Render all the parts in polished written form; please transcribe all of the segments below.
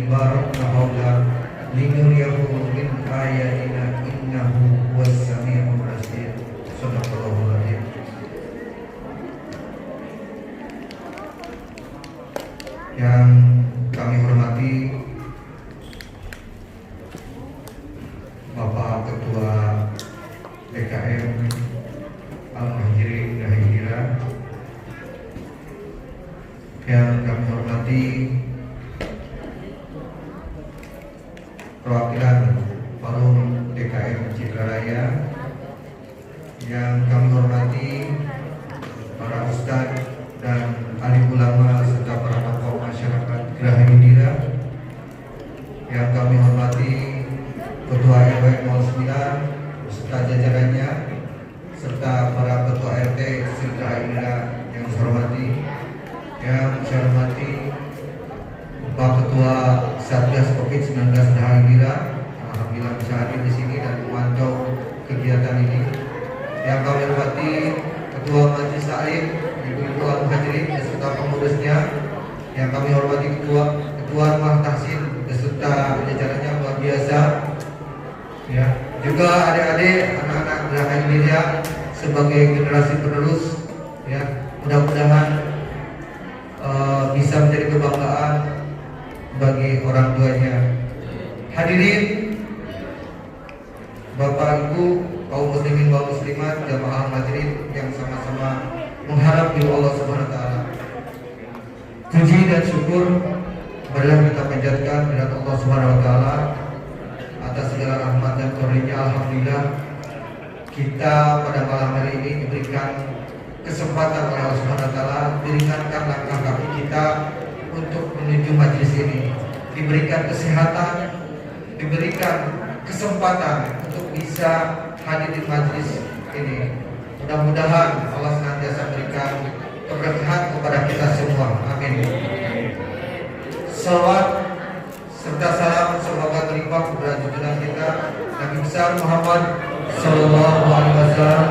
barakna haula linuriyahu min ayatina innahu huwas samiul basir. Sadaqallahul adzim. Yang kami hormati Bapak Ketua DKM Al-Muhajirin dan Hijrah, yang kami hormati perwakilan Forum DKM Cikaraya, yang kami hormati para ustadz dan alim ulama serta para tokoh masyarakat Geraha Hijrah, yang kami hormati Ketua RW 09 beserta jajarannya, serta para Ketua RT Geraha Hijrah yang saya hormati, yang saya hormati Pak Ketua Satgas COVID-19 Geraha Hijrah, alhamdulillah bisa hadir di sini dan memantau kegiatan ini. Yang kami hormati Ketua Majelis Taklim Ibu-ibu Al-Muhajirin beserta pengurusnya, yang kami hormati Ketua Rumah Tahsin beserta jajarannya luar biasa, ya, juga adik-adik anak-anak Geraha Hijrah sebagai generasi penerus, ya, mudah-mudahan bisa menjadi kebanggaan bagi orang tuanya. Hadirin Bapak Ibu, kaum muslimin kaum muslimat, jamaah Muhajirin yang sama-sama mengharap di Allah Subhanahu wa taala. Puji dan syukur marilah kita panjatkan kepada Allah Subhanahu wa taala atas segala rahmat dan karunia. Alhamdulillah kita pada malam hari ini diberikan kesempatan oleh Allah Subhanahu wa taala, diringankan langkah kaki kita untuk menuju majelis ini, diberikan kesehatan, diberikan kesempatan untuk bisa hadir di majelis ini. Mudah-mudahan Allah senantiasa berikan keberkahan kepada kita semua. Amin. Salawat serta salam semoga terlimpah kepada junjungan kita Nabi besar Muhammad Sallallahu Alaihi Wasallam,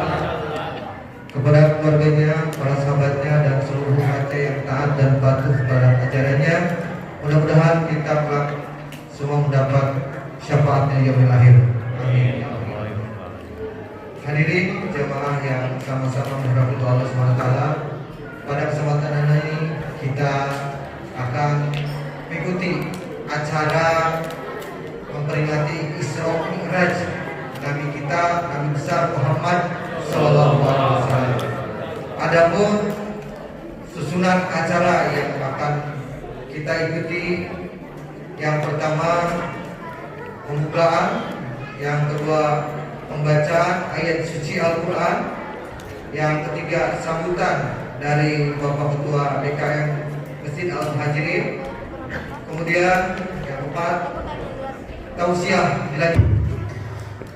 kepada keluarganya, para sahabatnya, dan seluruh umat yang taat dan patuh pada ajarannya. Mudah-mudahan kita semua mendapat syafaatnya yaumil akhir. Amin. Hadirin jemaah yang sama-sama mengharap Allah Subhanahu wa taala, pada kesempatan ini kita akan mengikuti acara memperingati Isra Mi'raj Nabi kita, Nabi besar Muhammad Sallallahu Alaihi Wasallam. Adapun susunan acara yang akan kita ikuti, yang pertama pembukaan, yang kedua pembacaan ayat suci Al-Quran, yang ketiga sambutan dari Bapak Ketua DKM Masjid Al-Muhajirin, kemudian yang keempat tausiah dilanjut.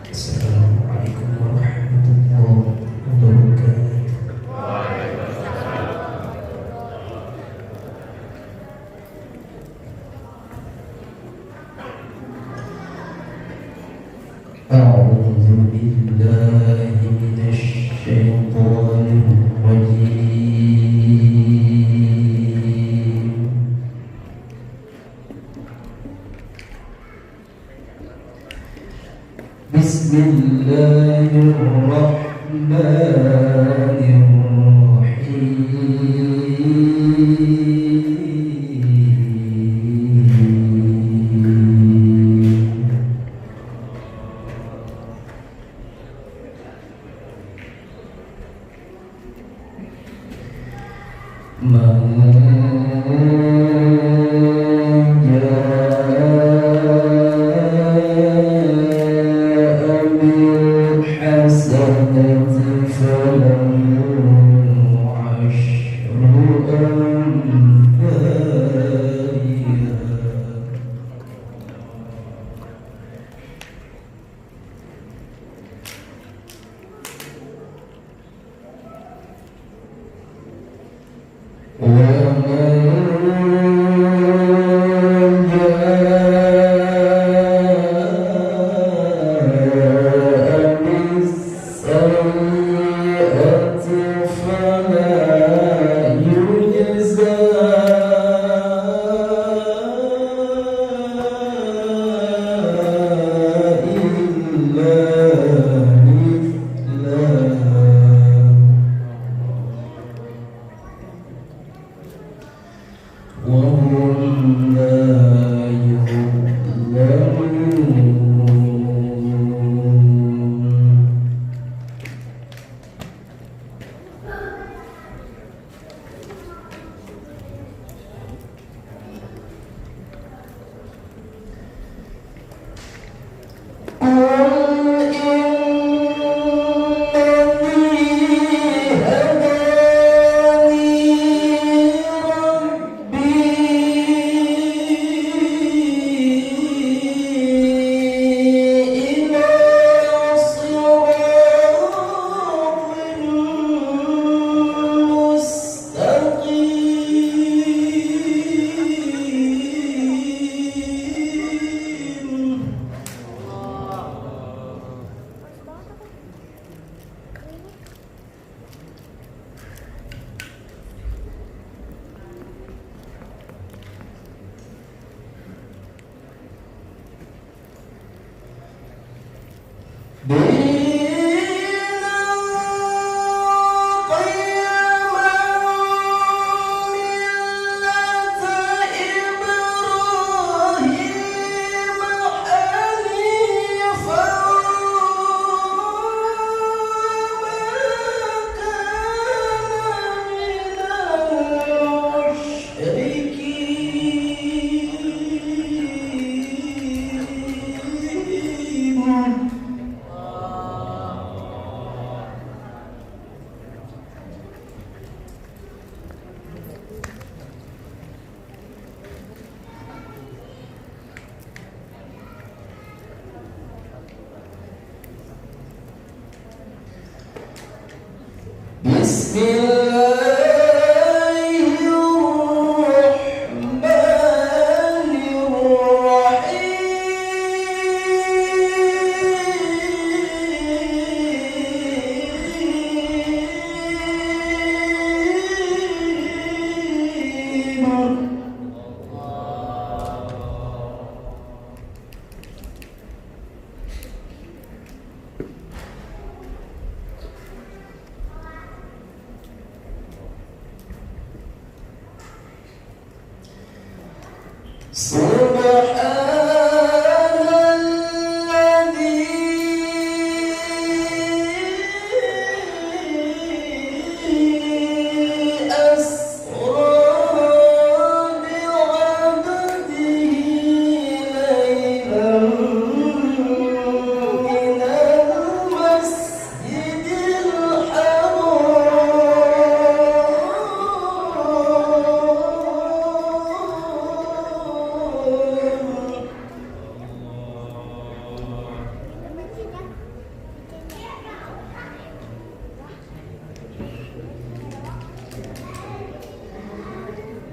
Assalamualaikum warahmatullahi wabarakatuh. A'udzu billahi minasy syaithanir rajim. وهم لا يظلمون.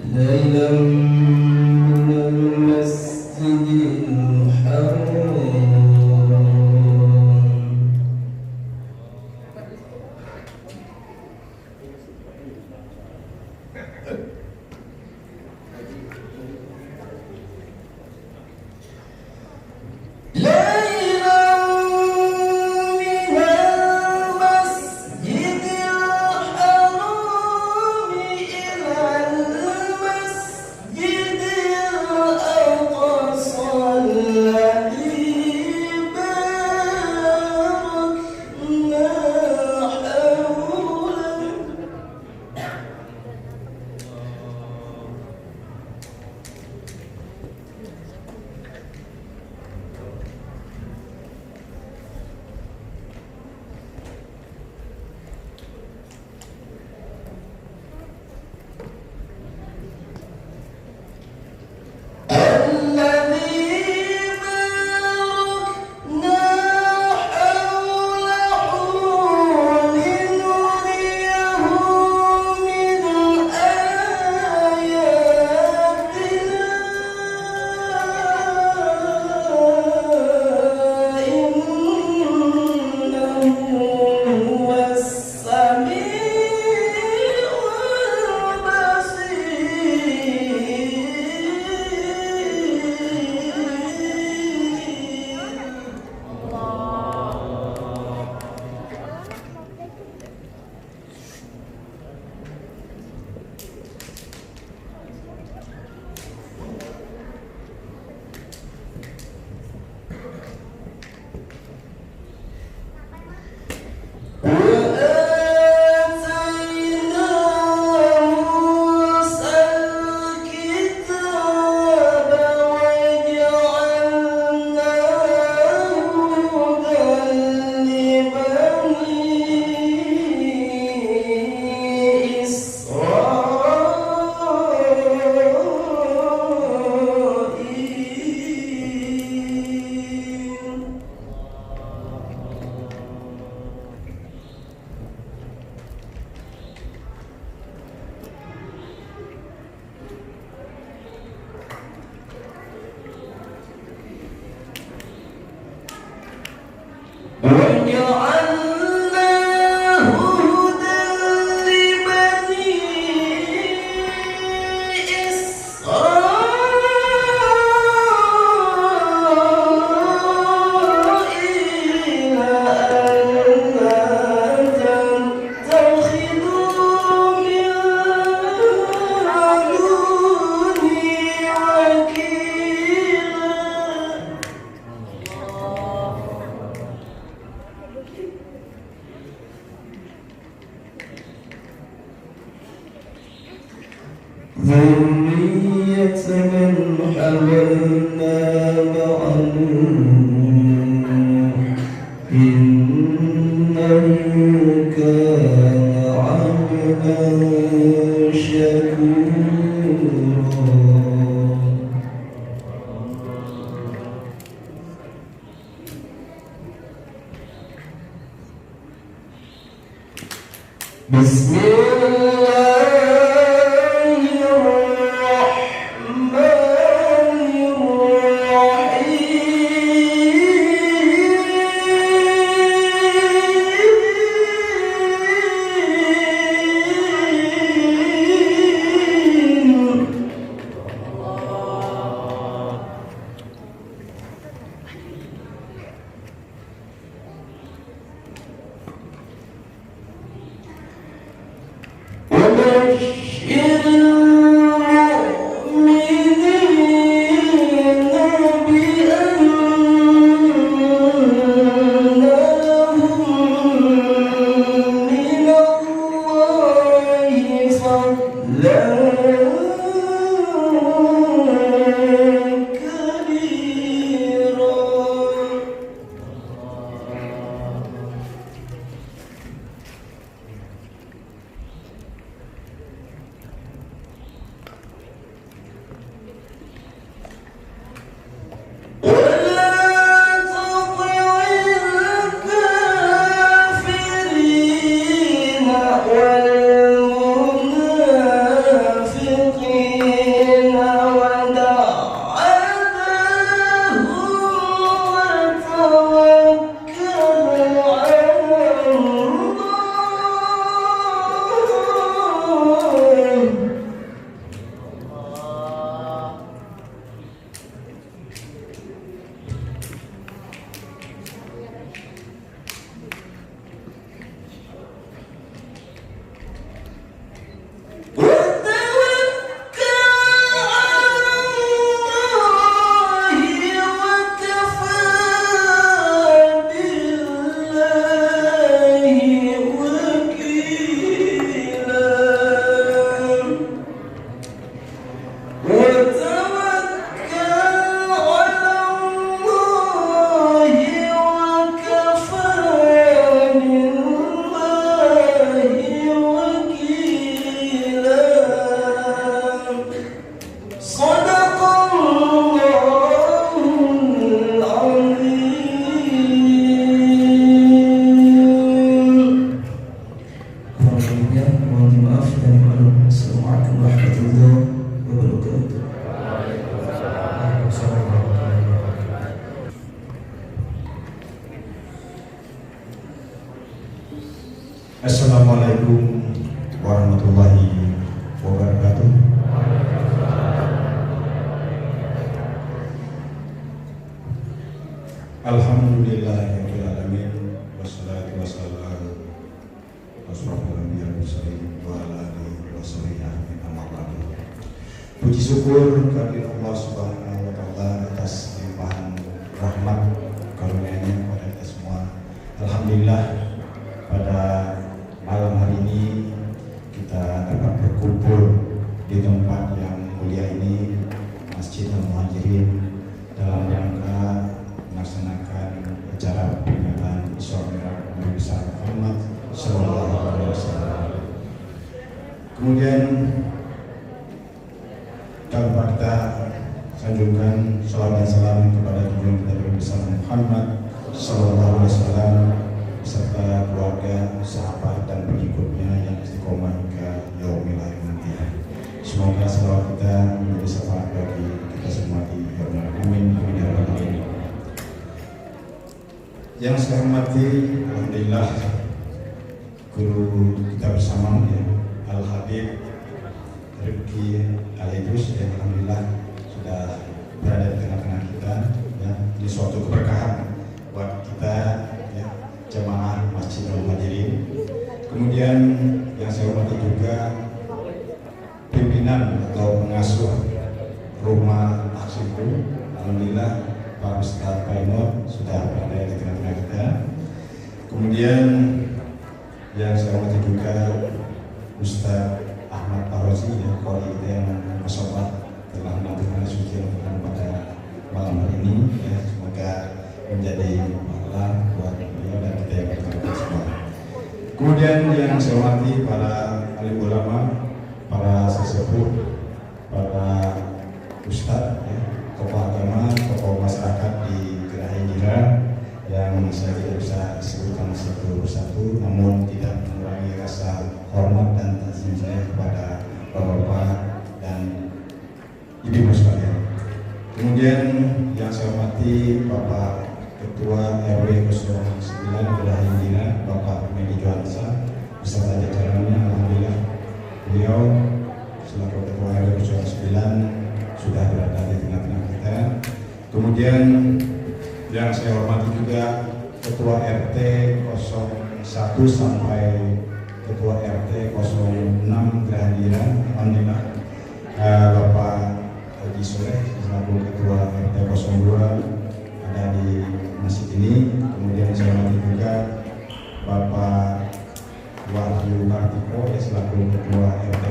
ليلا من المسجد الحرام إلى المسجد ذرية من حملنا مع نوح إنه كان عبدا شكورا. بسم الله الرحمن الرحيم. وبشر المؤمنين بأن لهم من الله فضلا كبيرا. Mohon maaf dan maklum. Assalamualaikum warahmatullahi wabarakatuh. Assalamualaikum warahmatullahi wabarakatuh. Alhamdulillahirabbil alamin wassalatu wassalamu asrofil anbiya'i wal mursalin wa ala alihi washabihi amma ba'du. Puji syukur kehadirat Allah Subhanahu wa taala atas limpahan rahmat karunia-Nya kepada kita semua. Alhamdulillah pada malam hari ini kita dapat berkumpul di tempat yang mulia ini, Masjid Al-Muhajirin, dalam rangka melaksanakan acara peringatan Isra Mi'raj Nabi besar Muhammad Sallallahu Alaihi Wasallam. Kemudian tanpa kita sanjungkan salawat dan salam kepada junjungan kita Nabi besar Muhammad Sallallahu Alaihi Wasallam beserta keluarga, sahabat dan pengikutnya yang istiqomah hingga yaumil akhir nanti. Semoga salawat kita menjadi syafaat bagi kita semua di yaumil akhir. Amin. Amin ya rabbal alamin. Yang saya hormati, alhamdulillah guru kita bersama ya, Al Habib Rifki Al-Idrus yang alhamdulillah sudah berada di tengah-tengah kita ya, di suatu keberkahan buat kita ya, jemaah Masjid Al-Muhajirin. Kemudian yang saya hormati juga pimpinan atau pengasuh rumah Aksiku, alhamdulillah Pak Ustadz Paimon sudah berada di tengah-tengah kita. Kemudian yang saya hormati juga Ustadz Ahmad Farozi Fauzi ya, Qori kita yang bersobat telah melakukan suci Ramadan pada malam hari ini ya, semoga menjadi pahala buat beliau dan kita yang berterima semua. Kemudian yang saya hormati para alim ulama, para sesepuh, para ustadz, ya, tokoh agama, tokoh masyarakat di Geraha Injira yang saya tidak bisa sebutkan satu persatu, namun tidak mengurangi rasa hormat dan takzim saya kepada bapak-bapak dan ibu sekalian. Kemudian yang saya hormati Bapak Ketua RW 09 Geraha Injira, Bapak Medi Johansa beserta jajarannya. Alhamdulillah beliau selaku Ketua RW 09 sudah berada di tengah-tengah kita. Kemudian yang saya hormati juga Ketua RT 01 sampai Ketua RT 06 Geraha Injira, alhamdulillah Bapak Haji Soleh selaku Ketua RT 02 ada di masjid ini. Kemudian saya hormati juga Bapak Wahyu Kartiko ya, selaku Ketua RT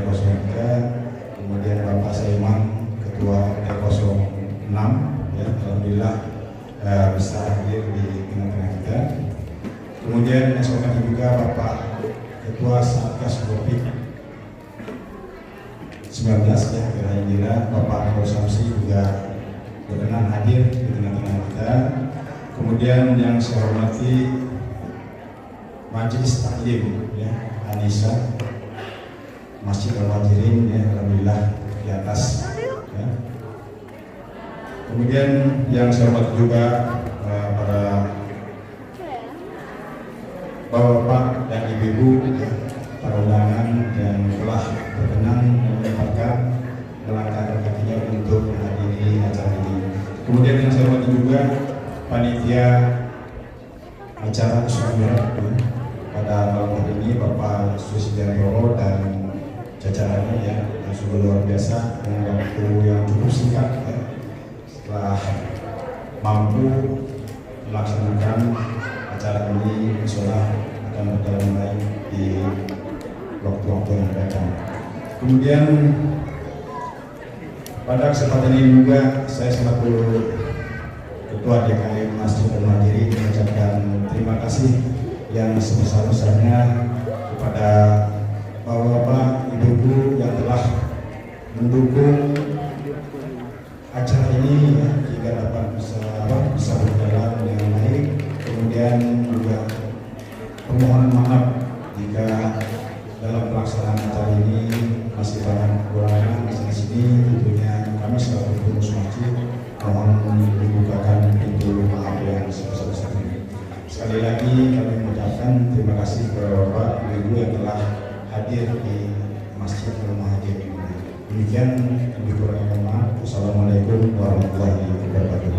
03. Kemudian Bapak Saiman Ketua RT 06 ya, alhamdulillah bisa hadir di tengah-tengah kita. Kemudian saya hormati juga Bapak Ketua Satgas Covid 19 ya, Geraha Injira, Bapak Akhil Samsi juga berkenan hadir di tengah-tengah kita. Kemudian yang saya hormati Majelis Taklim ya, Anissa Masjid Al-Muhajirin ya, alhamdulillah di atas ya. Kemudian yang saya hormati juga para bapak-bapak dan ibu-ibu ya, para undangan yang telah berkenan menyempatkan melangkahkan kakinya untuk menghadiri acara ini. Kemudian yang saya hormati juga panitia acara Usmiyah pada malam hari ini, Bapak Susdiantoro dan jajarannya ya, yang sungguh luar biasa dengan waktu yang cukup singkat ya, setelah mampu melaksanakan acara ini, insyaallah akan berjalan baik di waktu-waktu yang datang. Kemudian pada kesempatan ini juga saya selaku Ketua DKM Masjid Al-Muhajirin mengucapkan terima kasih yang sebesar-besarnya kepada bapak-bapak, ibu-ibu yang telah mendukung acara ini ya, jika dapat bisa berjalan dengan baik. Kemudian juga permohonan maaf jika dalam pelaksanaan acara ini masih banyak kekurangan di sini. Tentunya kami selaku pengurus masjid mohon dibukakan pintu maaf yang sebesar-besarnya. Sekali lagi kami mengucapkan terima kasih kepada Bapak Ibu yang telah hadir di Masjid Al-Muhajirin. Demikian lebih kurang mohon maaf. Wassalamualaikum warahmatullahi wabarakatuh.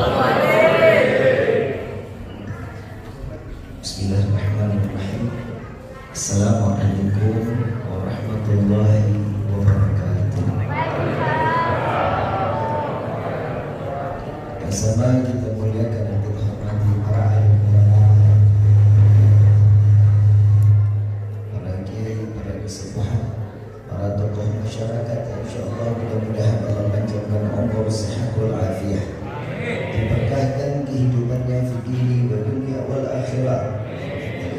Bismillahirrahmanirrahim. Assalamualaikum warahmatullahi wabarakatuh. Bersama kita muliakan dan kita hormati para alim ulama, para kiai, para kesepuhan, para tokoh masyarakat yang insyaallah mudah-mudahan Allah panjangkan umur sehat wal afiat, diberkahkan kehidupannya fi dini wa dunia wal akhirah.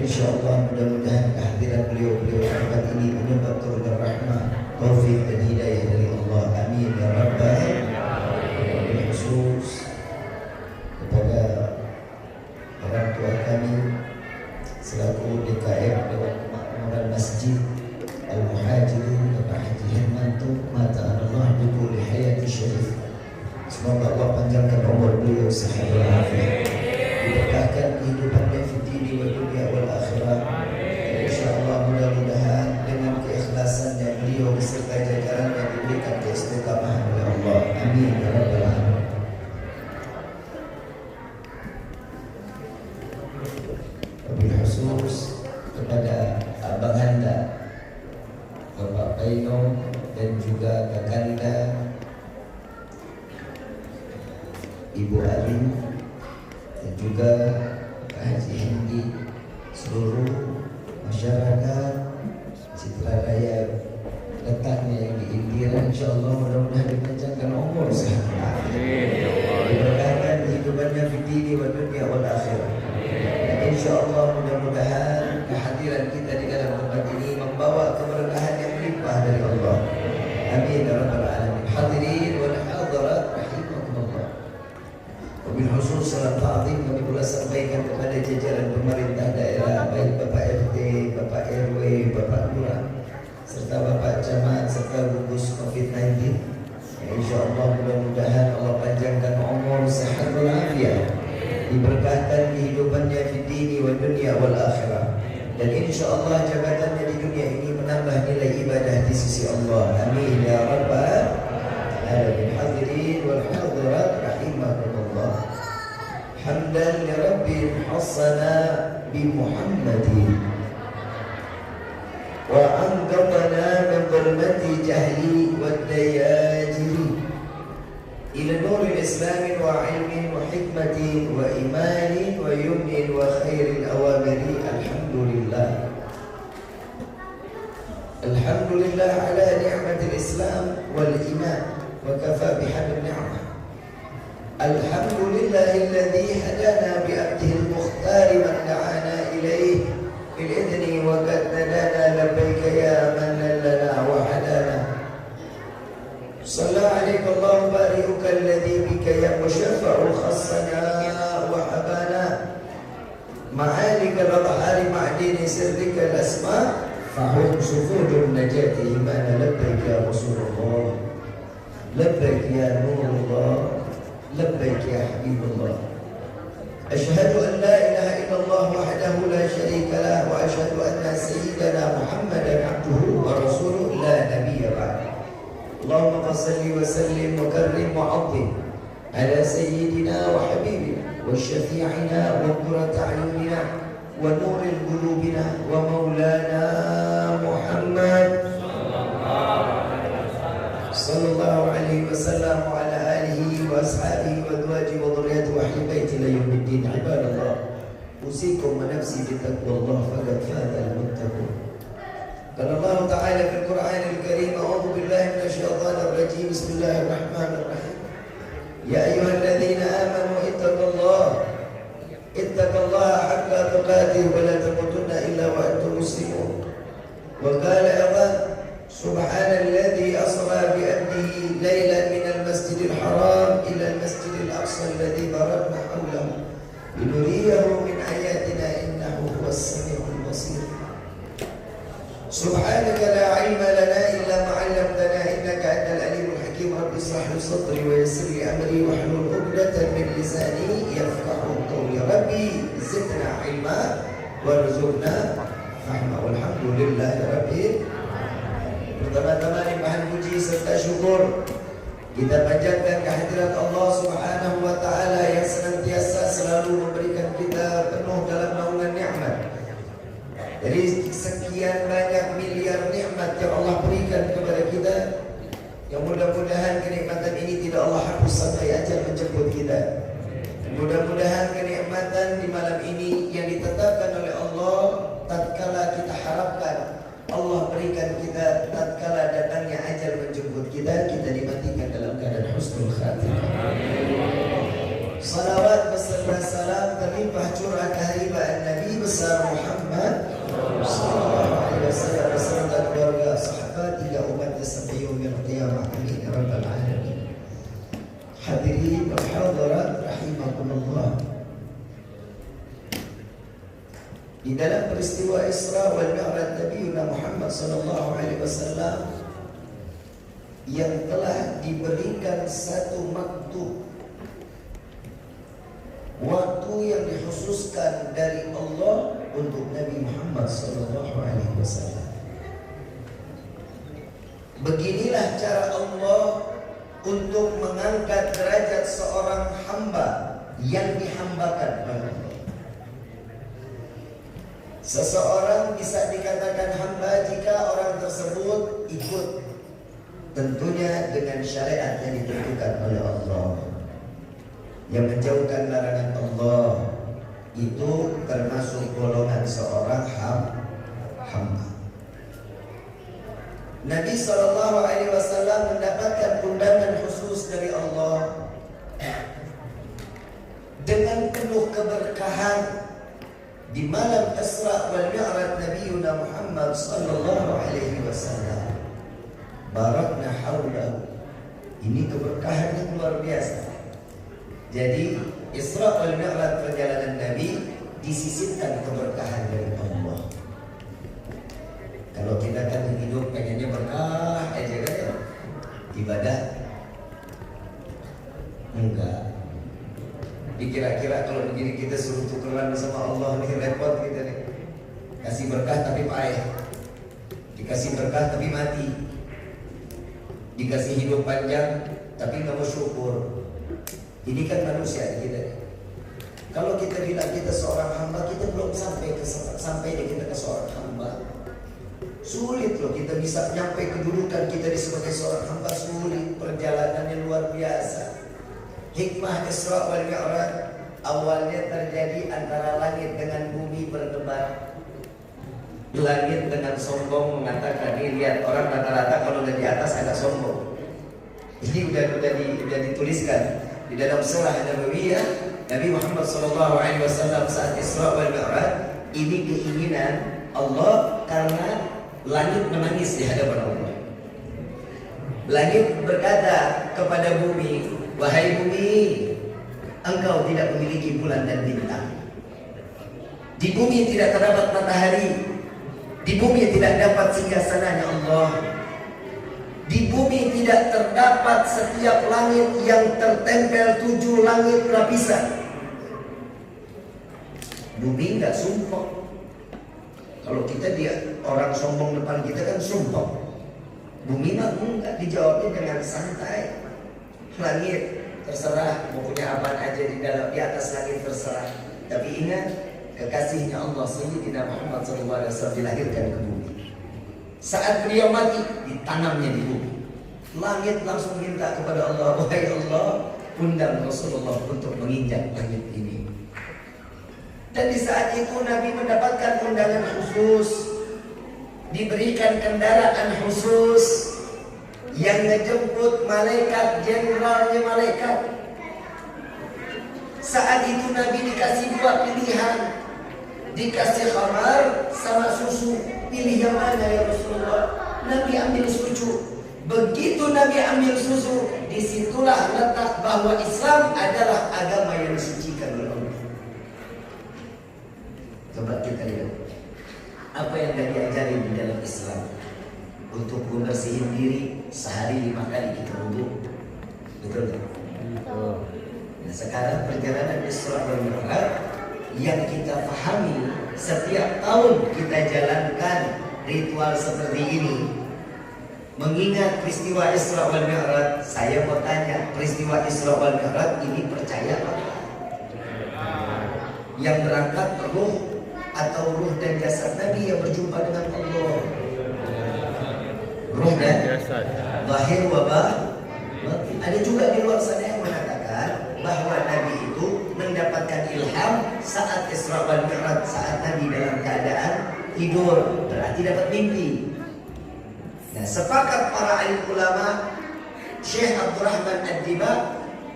InsyaAllah mudah-mudahan kehadiran beliau-beliau yang tempat ini menyebab turunnya rahmah, taufik dan hidayah dari Allah. Amin ya rabbal alamin. Khusus kepada orang tua kami selaku DKM Dewan Kemakmuran Masjid Al-Muhajirin, Bapak Haji Hermanto, mata Allah bikulli hayati syarif. Semoga Allah panjangkan umur beliau sehat walafiat, diberkahkan kehidupannya fi dini wa dunia wal akhirah. Insyaallah mudah-mudahan dengan keikhlasannya beliau beserta jajarannya diberikan keistiqamahan oleh Allah. Amin ya rabbal alamin. Wabil khusus kepada Abang Handa, Bapak Paino dan juga Kakanda, Ibu Alim dan juga Pak Haji Hindi, seluruh masyarakat Citra Raya letaknya yang di Indira, insyaallah mudah-mudahan dipanjangkan umur sehat walafiat, diberkahkan kehidupannya fi dini wa dunia wal akhirah. Dan insyaallah mudah-mudahan kehadiran kita di dalam tempat ini membawa keberkahan yang melimpah dari Allah. Amin ya rabbal alamin. Hadirin wal hadirat rahimakumullah. Wabil khusus salam ta'zim kami pula sampaikan kepada jajaran pemerintah daerah, baik Bapak RT, Bapak RW, Bapak Lurah, serta Bapak Camat, serta gugus COVID-19. Ya, insyaallah mudah-mudahan Allah panjangkan umur sehat walafiat, diberkahkan kehidupannya fi dini wa dunia wal akhirah, dan insyaallah jabatannya di dunia ini menambah nilai ibadah di sisi Allah. Amin ya rabbal alamin. Hadirin wal hadirat rahimakumullah. Hamdan li rabbil hasana bi Muhammadin wa anqadana min dhulmati jahli wad dayajiri ila nuril islamin wa ilmin wa hikmatin wa imanin wa yumnin wa khairil awamiri. Alhamdulillah, alhamdulillah ala ni'matil islam wal iman wa kafa bihamd ni'mah. Alhamdulillahilladzi hadana bi abdihil mukhtar man da'ana ilayhi bil idni wa qad nadana labbaika ya man lana wa hadana. Salla alayka Allah bari'uka alladhi bika ya mushaffa'u khassana wa habana ma'alika al-adhari ma'dini sirrika al-asma fahum sufudun najati himana labbaik ya Rasulullah, labbaik ya Nurullah, labbaik ya Habibullah. Ashhadu an la ilaha illallah wahdahu la sharika lah wa ashhadu anna sayyidana Muhammadan abduhu wa rasuluhu la nabiyya ba'dahu. Allahumma salli wa sallim wa karrim wa 'azzim ala sayyidina wa habibina wa syafi'ina wa qurrati a'yunina wa nuril qulubina wa maulana Muhammad sallallahu alaihi wasallam wa ala alihi wa ashabihi wa azwajihi wa dhurriyyatihi wa ahli baiti ila yaumiddin. Ibadallah, usikum wa nafsi bi taqwallah faqad faza al-muttaqun. Qala Allah ta'ala fil Qur'anil Karim, a'udzu billahi minasy syaithanir rajim. Bismillahirrahmanirrahim. Ya ayyuhalladzina amanu ittaqullaha haqqa tuqatih wa la tamutunna illa wa antum muslimun. Wa qala aidan subhanalladzi asra bi abdihi laylan minal masjidil haram ila al-masjidil aqsa alladzi barakna hawlahu linuriyahu min ayatina innahu huwas samiul basir. Subhanaka la ilma lana illa ma 'allamtana innaka antal alimul hakim. Rabbi ishrah li sadri wa yassir li amri wahlul 'uqdatam min lisani yafqahu qawli. Rabbi zidna ilma warzuqna fahma. Walhamdulillahi rabbil alamin. Pertama-tama limpahan puji serta syukur kita panjatkan kehadirat Allah Subhanahu wa taala yang Mudah-mudahan kenikmatan di malam ini yang ditetapkan oleh Allah tatkala kita harapkan Allah berikan kita tatkala datangnya ajal menjemput kita dimatikan dalam keadaan husnul khatimah. Salawat beserta salam terlimpah curah keharibaan Nabi besar Muhammad sallallahu alaihi wasallam beserta keluarga, sahabat hingga umatnya sampai yaumil qiyamah. Amin ya rabbal alamin. Hadirin wal hadirat rahimakumullah. Di dalam peristiwa Isra wal Mi'raj Nabi Muhammad sallallahu alaihi wasallam yang telah diberikan satu maktub, waktu yang dikhususkan dari Allah untuk Nabi Muhammad sallallahu alaihi wasallam. Beginilah cara Allah untuk mengangkat derajat seorang hamba yang dihambakan oleh Allah. Seseorang bisa dikatakan hamba jika orang tersebut ikut tentunya dengan syariat yang ditentukan oleh Allah. Yang menjauhkan larangan Allah itu termasuk golongan seorang hamba. Nabi SAW mendapatkan undangan khusus dari Allah dengan penuh keberkahan di malam Isra wal Mi'raj Nabi Muhammad sallallahu alaihi wasallam. Barakna haulahu. Ini keberkahan yang luar biasa. Jadi Isra wal Mi'raj perjalanan Nabi disisipkan keberkahan dari Allah. Kalau kita kan hidup pengennya berkah aja kan ya, ibadah enggak. Dikira-kira kalau begini kita suruh tukeran sama Allah nih repot kita nih. Kasih berkah tapi payah, dikasih berkah tapi mati, dikasih hidup panjang tapi nggak mau syukur. Ini kan manusia kita. Kalau kita bilang kita seorang hamba, kita belum sampai kita ke seorang hamba. Sulit loh kita bisa nyampe kedudukan kita sebagai seorang hamba, sulit, perjalanannya luar biasa. Hikmah Isra wal Mi'raj awalnya terjadi antara langit dengan bumi berdebar. Langit dengan sombong mengatakan, ini lihat orang rata-rata kalau udah di atas agak sombong. Ini udah dituliskan di dalam surah An-Nabawiyah. Nabi Muhammad SAW saat Isra wal Mi'raj, ini keinginan Allah karena langit menangis di hadapan Allah. Langit berkata kepada bumi, wahai bumi, engkau tidak memiliki bulan dan bintang. Di bumi tidak terdapat matahari. Di bumi tidak dapat singgasananya Allah. Di bumi tidak terdapat setiap langit yang tertempel 7 langit lapisan. Bumi nggak sumpah. Kalau kita orang sombong depan kita kan sumpah. Bumi mah enggak, dijawabnya dengan santai. Langit terserah mau punya apa aja di atas langit terserah. Tapi ingat, kekasihnya Allah Sayyidina Muhammad SAW dilahirkan ke bumi. Saat beliau mati, ditanamnya di bumi. Langit langsung minta kepada Allah, wahai Allah, undang Rasulullah untuk menginjak langit ini. Dan di saat itu Nabi mendapatkan undangan khusus, diberikan kendaraan khusus yang ngejemput malaikat, jenderalnya malaikat. Saat itu Nabi dikasih 2 pilihan, dikasih khamar sama susu. Pilih yang mana ya Rasulullah? Nabi ambil susu. Begitu Nabi ambil susu, disitulah letak bahwa Islam adalah agama yang disucikan oleh Allah. Coba kita lihat apa yang diajarin di dalam Islam. Untuk membersihin diri sehari 5 kali kita wudu. Betul tak? Nah, sekarang perjalanan Isra wal Mi'raj yang kita pahami, setiap tahun kita jalankan ritual seperti ini. Mengingat peristiwa Isra wal Mi'raj, saya mau tanya, peristiwa Isra wal Mi'raj ini percaya apa? Yang berangkat ruh atau ruh dan jasad Nabi yang berjumpa dengan Allah. Ruh dan lahir wabah. Ada juga di luar sana yang mengatakan bahwa Nabi itu mendapatkan ilham saat Isra wal Mi'raj, saat Nabi dalam keadaan tidur, berarti dapat mimpi. Nah, sepakat para alim ulama, Syekh Abdurrahman Ad-Dibag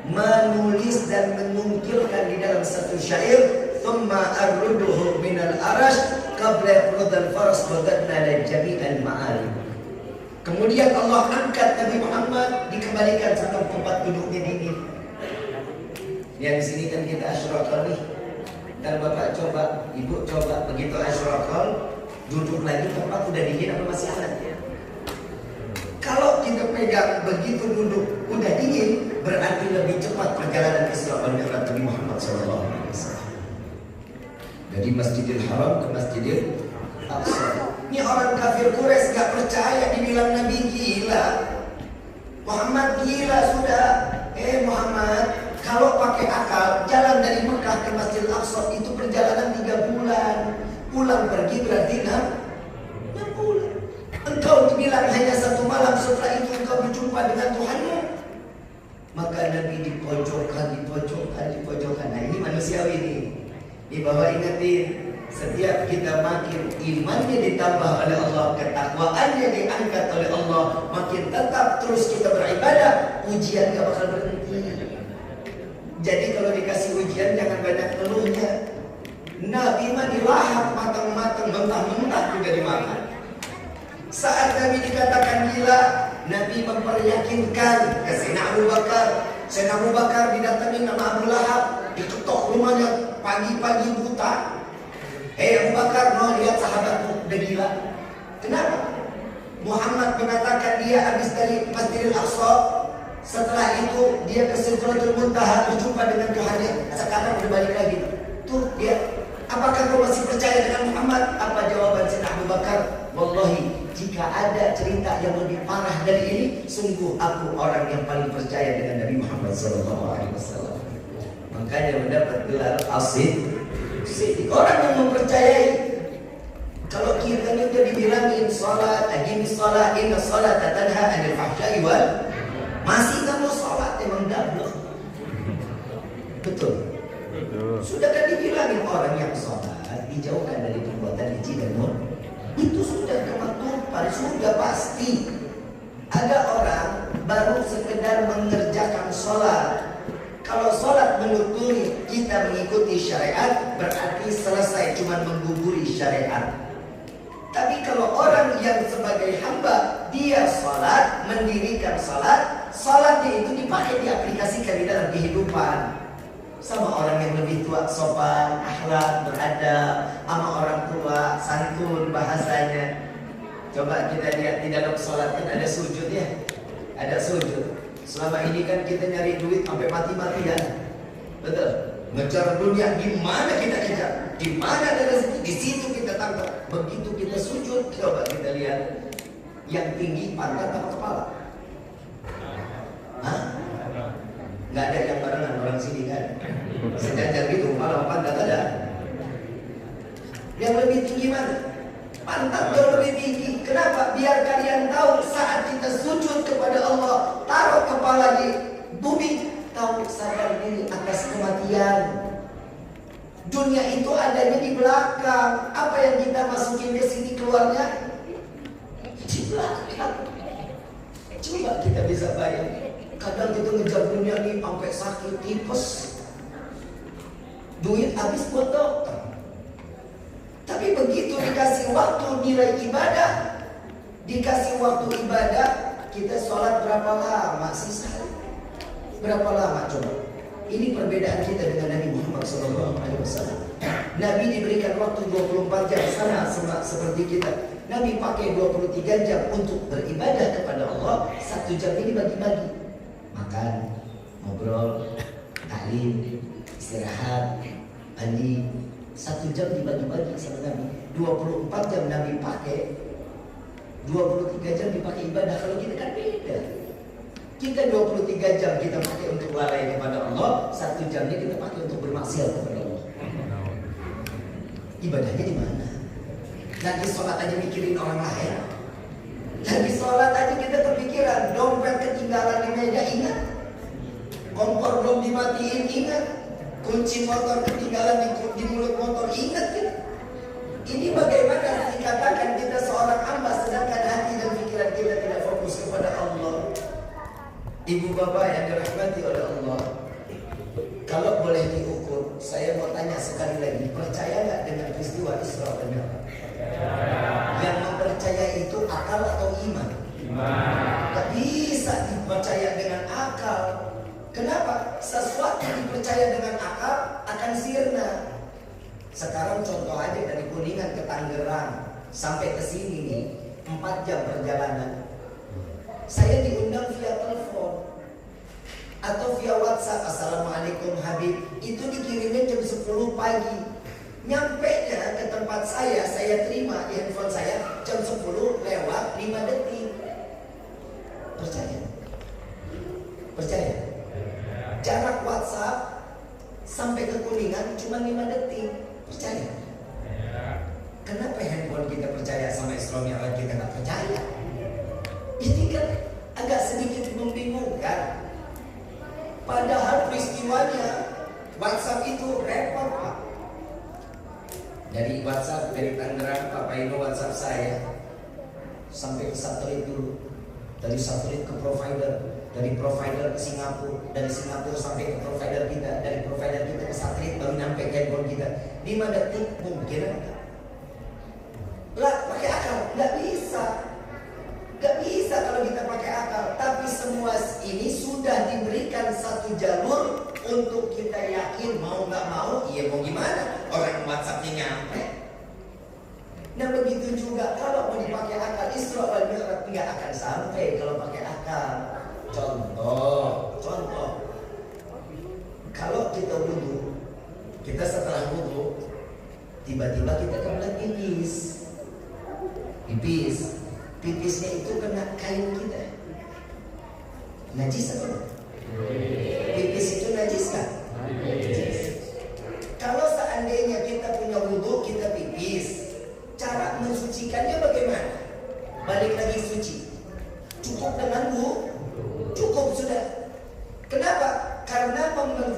menulis dan menungkilkan di dalam satu syair, thumma arruduhu minal arash qabla yafrudal faras bagadna dan jami'al ma'alim. Kemudian Allah angkat Nabi Muhammad, dikembalikan ke tempat duduknya dingin. Ya, di sini kan kita asyraqal nih. Dan Bapak coba, Ibu coba, begitu asyraqal duduk lagi tempat udah dingin apa masih hangat ya? Kalau kita pegang begitu duduk udah dingin, berarti lebih cepat perjalanan Isra wal Mi'raj Nabi Muhammad SAW. Dari Masjidil Haram ke Masjidil Aqsa. Ini orang kafir Quraisy gak percaya dibilang Nabi gila. Muhammad gila sudah. Muhammad, kalau pakai akal, jalan dari Mekah ke Masjidil Aqsa itu perjalanan 3 bulan. Pulang pergi berarti 6 bulan. Engkau dibilang hanya 1 malam, setelah itu engkau berjumpa dengan Tuhanmu. Maka Nabi dipojokkan. Nah, ini manusiawi nih. Di bawah ingetin, setiap kita makin imannya ditambah oleh Allah, ketakwaannya diangkat oleh Allah, makin tetap terus kita beribadah, ujian gak bakal berhenti. Jadi kalau dikasih ujian jangan banyak keluhnya. Nabi mah dilahap matang-matang, mentah-mentah juga dimakan. Saat Nabi dikatakan gila, Nabi memperyakinkan ke Sayyidina Abu Bakar. Sayyidina Abu Bakar didatangi nama Abu Lahab, diketok rumahnya pagi-pagi buta. Abu Bakar, mau lihat sahabatmu udah gila. Kenapa? Muhammad mengatakan dia habis dari Masjidil Aqsa, setelah itu dia ke Sidratul Muntaha berjumpa dengan Tuhannya. Sekarang udah balik lagi. Tuh dia, apakah kau masih percaya dengan Muhammad? Apa jawaban Sayyidina Abu Bakar? Wallahi, jika ada cerita yang lebih parah dari ini, sungguh aku orang yang paling percaya dengan Nabi Muhammad SAW. Makanya mendapat gelar As-Siddiq. Orang yang mempercayai. Kalau kita ini udah dibilangin sholat, aqimis sholat, inna sholat tanha 'anil fahsya'i wal, masih kamu sholat emang dablek. Betul. Sudah kan dibilangin orang yang sholat dijauhkan dari perbuatan keji dan munkar. Itu sudah kemaktuban, sudah pasti. Ada orang baru sekedar mengerjakan sholat. Kalau sholat menuturi kita mengikuti syariat, berarti selesai cuma mengguguri syariat. Tapi kalau orang yang sebagai hamba, dia sholat, mendirikan sholat, sholatnya itu dipakai, diaplikasikan di dalam kehidupan. Sama orang yang lebih tua, sopan, akhlak, beradab, sama orang tua, santun bahasanya. Coba kita lihat di dalam sholat kan ada sujud ya, ada sujud. Selama ini kan kita nyari duit sampai mati-matian, betul? Ngejar dunia, di mana kita kejar? Di mana ada rezeki? Di situ kita tangkap. Begitu kita sujud, coba kita lihat yang tinggi pantat atau kepala? Hah? Nggak ada yang barengan orang sini kan? Sejajar gitu, malah pantat ada. Yang lebih tinggi mana? Pantat jauh lebih tinggi. Kenapa? Biar kalian tahu saat kita sujud kepada Allah, taruh kepala di bumi, tahu sadar diri atas kematian. Dunia itu adanya di belakang. Apa yang kita masukin ke sini keluarnya di belakang. Coba kita bisa bayang. Kadang kita ngejar dunia ini sampai sakit tipes, duit habis buat dokter. Tapi begitu dikasih waktu nilai ibadah, dikasih waktu ibadah, kita sholat berapa lama sih sehari? Berapa lama coba? Ini perbedaan kita dengan Nabi Muhammad SAW. Nabi diberikan waktu 24 jam sama seperti kita. Nabi pakai 23 jam untuk beribadah kepada Allah. 1 jam ini bagi-bagi. Makan, ngobrol, taklim, istirahat, mandi. 1 jam dibagi-bagi sama Nabi. 24 jam Nabi pakai, 23 jam dipakai ibadah. Kalau kita kan beda. Kita 23 jam kita pakai untuk lalai kepada Allah, 1 jamnya kita pakai untuk bermaksiat kepada Allah. Ibadahnya di mana? Lagi sholat aja mikirin orang lain. Lagi sholat aja kita kepikiran, dompet ketinggalan di meja, ingat. Kompor belum dimatiin, ingat. kunci motor ketinggalan di mulut motor, ingat kan? Ini bagaimana dikatakan kita seorang hamba sedangkan hati dan pikiran kita tidak fokus kepada Allah. Ibu bapak yang dirahmati oleh Allah, kalau boleh diukur, saya mau tanya sekali lagi, percaya nggak dengan peristiwa Isra dan Mi'raj? Yang mempercayai itu akal atau iman? Gak bisa dipercaya dengan akal. Kenapa? Sesuatu dipercaya dengan akal akan sirna. Sekarang contoh aja dari Kuningan ke Tangerang sampai ke sini nih 4 jam perjalanan. Saya diundang via telepon atau via WhatsApp, Assalamualaikum Habib. Itu dikirimnya jam 10 pagi. Nyampe nya ke tempat saya terima di handphone saya jam 10 lewat 5 detik. Percaya? Percaya? Jarak WhatsApp sampai ke Kuningan cuma 5 detik. Percaya? Kenapa handphone kita percaya sama Isra Mi'raj kita nggak percaya? Ini kan agak sedikit membingungkan. Padahal peristiwanya WhatsApp itu repot Pak. Dari WhatsApp dari Tangerang, Pak Paino WhatsApp saya sampai ke satelit dulu. Dari satelit ke provider, dari provider ke Singapura, dari Singapura sampai ke provider kita, dari provider kita ke satelit baru nyampe ke handphone kita. 5 detik mungkin enggak? Lah pakai akal nggak bisa. Nggak bisa kalau kita pakai akal. Tapi semua ini sudah diberikan satu jalur untuk kita yakin mau nggak mau. Iya mau gimana? Orang WhatsAppnya nyampe. Nah begitu juga kalau mau dipakai akal, Isra wal Mi'raj nggak akan sampai kalau pakai akal. Contoh, kalau kita wudhu, kita setelah wudhu, tiba-tiba kita kebelet pipisnya itu kena kain kita. Najis atau? Pipis itu najis kan? Najis. Kalau seandainya kita punya wudhu, kita pipis, cara mensucikannya bagaimana? Balik lagi suci. Cukup dengan wudhu? Cukup sudah. Kenapa? Karena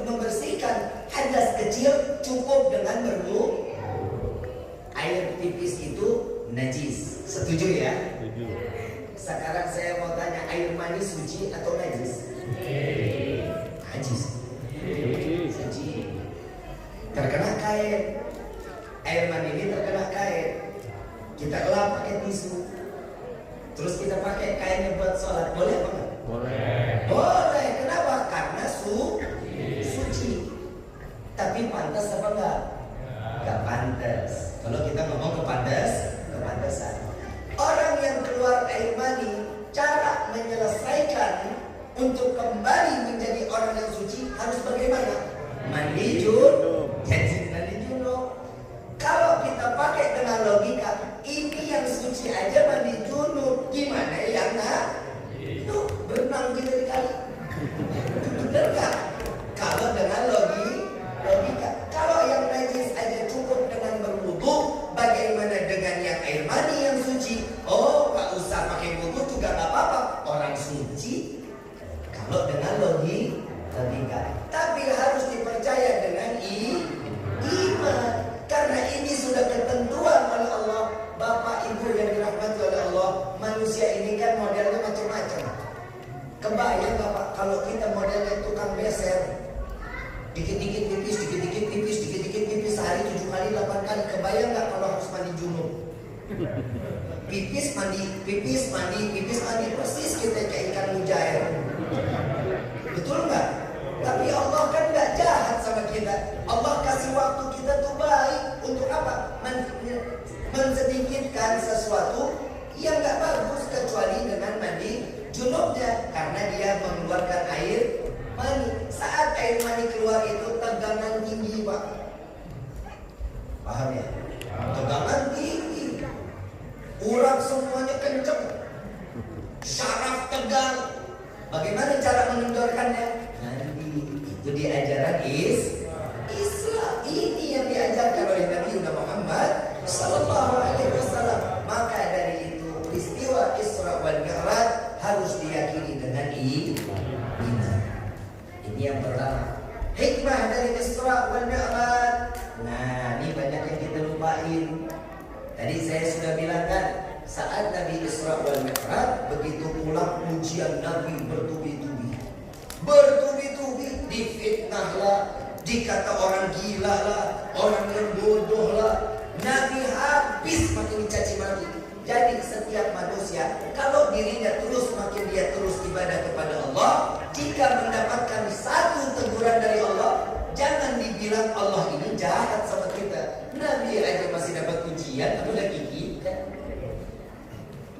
membersihkan hadas kecil cukup dengan berwudhu. Air pipis itu najis. Setuju ya? Sekarang saya mau tanya, air mani suci atau najis? Najis. Suci. Terkena kain. Air mani ini terkena kain. Kita elap pakai tisu. Terus kita pakai kainnya buat sholat. Boleh apa enggak? Boleh. Kenapa? Karena suci. Tapi pantas apa enggak? Enggak pantas. Kalau kita ngomong kepantasan. Orang yang keluar air mani, cara menyelesaikan untuk kembali menjadi orang yang suci harus bagaimana? Mandi junub. Kalau kita pakai dengan logika, ini yang suci aja mandi junub, gimana yang tuh berenang kita di kali? Bener gak? Kalau dengan logika, kalau yang najis aja cukup dengan berwudu, bagaimana dengan yang air mani yang suci? Oh, gak usah pakai wudu juga gak apa-apa, orang suci. Kalau dengan logika, tapi harus dipercaya dengan iman, karena ini sudah ketentuan oleh Allah. Bapak Ibu yang dirahmati oleh Allah, manusia ini kan modelnya macam-macam. Kebayang Bapak kalau kita modelnya tukang beser, dikit-dikit pipis, sehari 7 kali 8 kali. Kebayang nggak kalau harus mandi junub? Pipis mandi, persis kita kayak ikan mujair. Betul nggak? Tapi Allah kan nggak jahat sama kita. Allah kasih waktu kita tuh baik. Untuk apa? Mensedikitkan sesuatu yang nggak bagus kecuali dengan mandi junubnya, karena dia mengeluarkan air mani. Saat air mani keluar itu tegangan tinggi Pak. Paham ya? Tegangan tinggi, urat semuanya kenceng, syaraf tegang. Bagaimana cara mengendorkannya? Nanti itu di ajaran Islam. Ini yang diajarkan oleh Nabi Muhammad Sallallahu Alaihi Wasallam. Maka dari itu peristiwa Isra wal Mi'raj harus diyakini dengan iman. Ini yang pertama. Tadi saya sudah bilang kan, saat Nabi Isra wal Mi'raj, begitu pulang pujian Nabi bertubi-tubi. Bertubi-tubi, difitnah lah, dikata orang gila lah, orang yang bodoh lah. Nabi habis makin dicaci maki. Jadi setiap manusia, kalau dirinya terus makin dia terus ibadah kepada Allah, jika mendapatkan satu teguran dari Allah, jangan dibilang Allah ini jahat sama kita. Nabi aja masih dapat pujian, apalagi kita.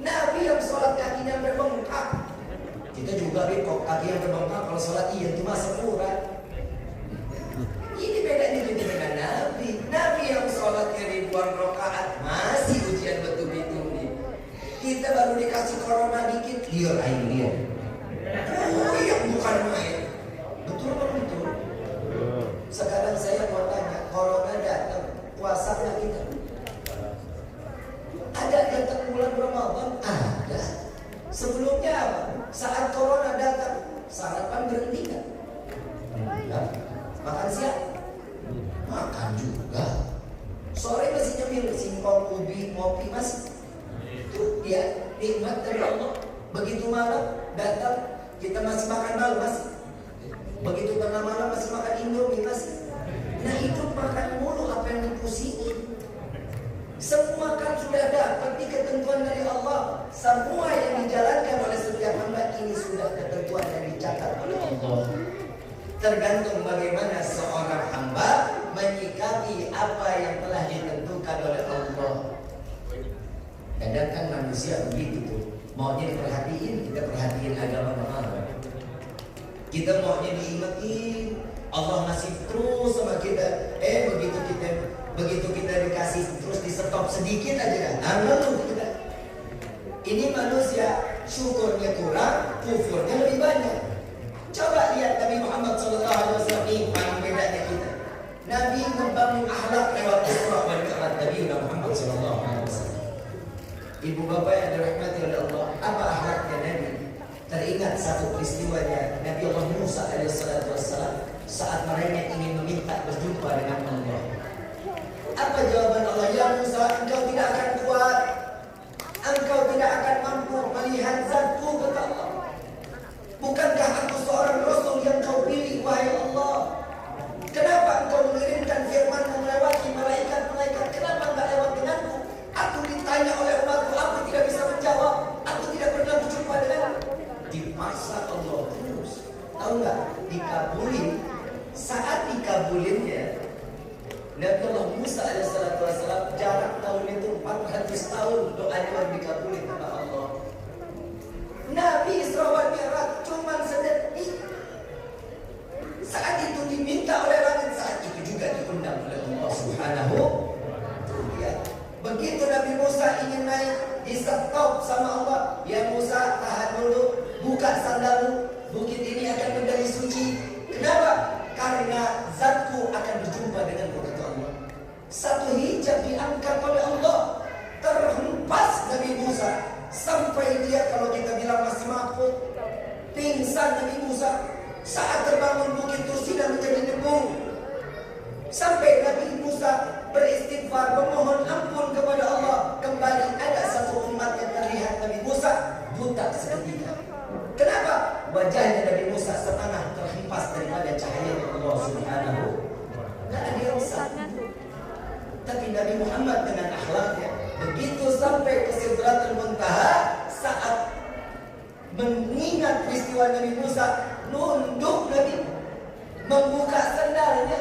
Nabi yang sholat kakinya berbengkak, kita juga kok kaki yang berbengkak kalau sholat iya cuma sempurna. Ini bedanya dengan Nabi. Nabi yang sholatnya ribuan rakaat masih ujian betul-betul. Kita baru dikasih corona dikit, liar air liar. Oh iya bukan main. Betul betul. Sekarang saya mau tanya, corona datang, puasanya kita. Ada datang bulan Ramadan? Ada. Sebelumnya apa? Saat corona datang, sarapan berhenti kan? Enggak. Makan siang? Makan juga. Sore masih nyemil singkong, ubi, ngopi masih. Itu dia nikmat dari Allah. Begitu malam datang, kita masih makan malam masih. Begitu tengah malam masih makan indomie masih. Nah itu makan mulu apa yang dipusingin. Semua kan sudah dapat di ketentuan dari Allah. Semua yang dijalankan oleh setiap hamba ini sudah ketentuan yang dicatat oleh Allah. Tergantung bagaimana seorang hamba menyikapi apa yang telah ditentukan oleh Allah. Kadang kan manusia begitu tuh, maunya diperhatiin, kita perhatiin agama mana. Kita maunya diingetin, Allah masih terus sama kita. Begitu kita dikasih terus di stop sedikit aja kan. Kita. Ini manusia syukurnya kurang, kufurnya lebih banyak. Coba lihat Nabi Muhammad SAW ini paling bedanya kita. Nabi membangun akhlak lewat Isra wal Mi'raj Nabi Muhammad SAW. Ibu bapak yang dirahmati oleh Allah, apa akhlaknya Nabi? Teringat satu peristiwanya Nabi Allah Musa alaihissalam saat mereka ingin meminta berjumpa dengan Allah. Apa jawaban Allah? Ya Musa, engkau tidak akan kuat, engkau tidak akan mampu melihat zatku, kata Allah. Bukankah aku seorang Rasul yang kau pilih, wahai Allah? Kenapa engkau mengirimkan firman-Mu melewati malaikat-malaikat? Kenapa enggak lewat denganku? Aku ditanya oleh umatku, aku tidak bisa menjawab. Aku tidak pernah berjumpa denganmu. Dipaksa Allah terus. Tahu nggak? Dikabulin. Saat dikabulinnya, Nabi Allah Musa alaihissalam jarak tahun itu 400 tahun doanya baru dikabulin oleh Allah. Nabi Isra wal Mi'raj cuma sedetik. Saat itu diminta oleh langit, saat itu juga diundang oleh Allah Subhanahu. Ya. Begitu Nabi Musa ingin naik, di stop sama Allah. Ya Musa, tahan dulu, buka sandalmu. Bukit ini akan menjadi suci. Kenapa? Karena zatku akan berjumpa denganmu, kata Allah. Satu hijab diangkat oleh Allah. Terhempas Nabi Musa sampai dia, kalau kita bilang masih mampu, pingsan Nabi Musa. Saat terbangun bukit Tursina menjadi debu. Sampai Nabi Musa beristighfar, memohon ampun kepada Allah. Kembali ada satu umat yang terlihat Nabi Musa buta seketika. Kenapa? Wajahnya Nabi Musa setengah terhempas daripada cahaya Allah Subhanahu. Tidak ada yang satu. Tapi Nabi Muhammad dengan akhlaknya, begitu sampai ke Sidratul Muntaha, saat mengingat peristiwa Nabi Musa, nunduk Nabi, membuka sandalnya.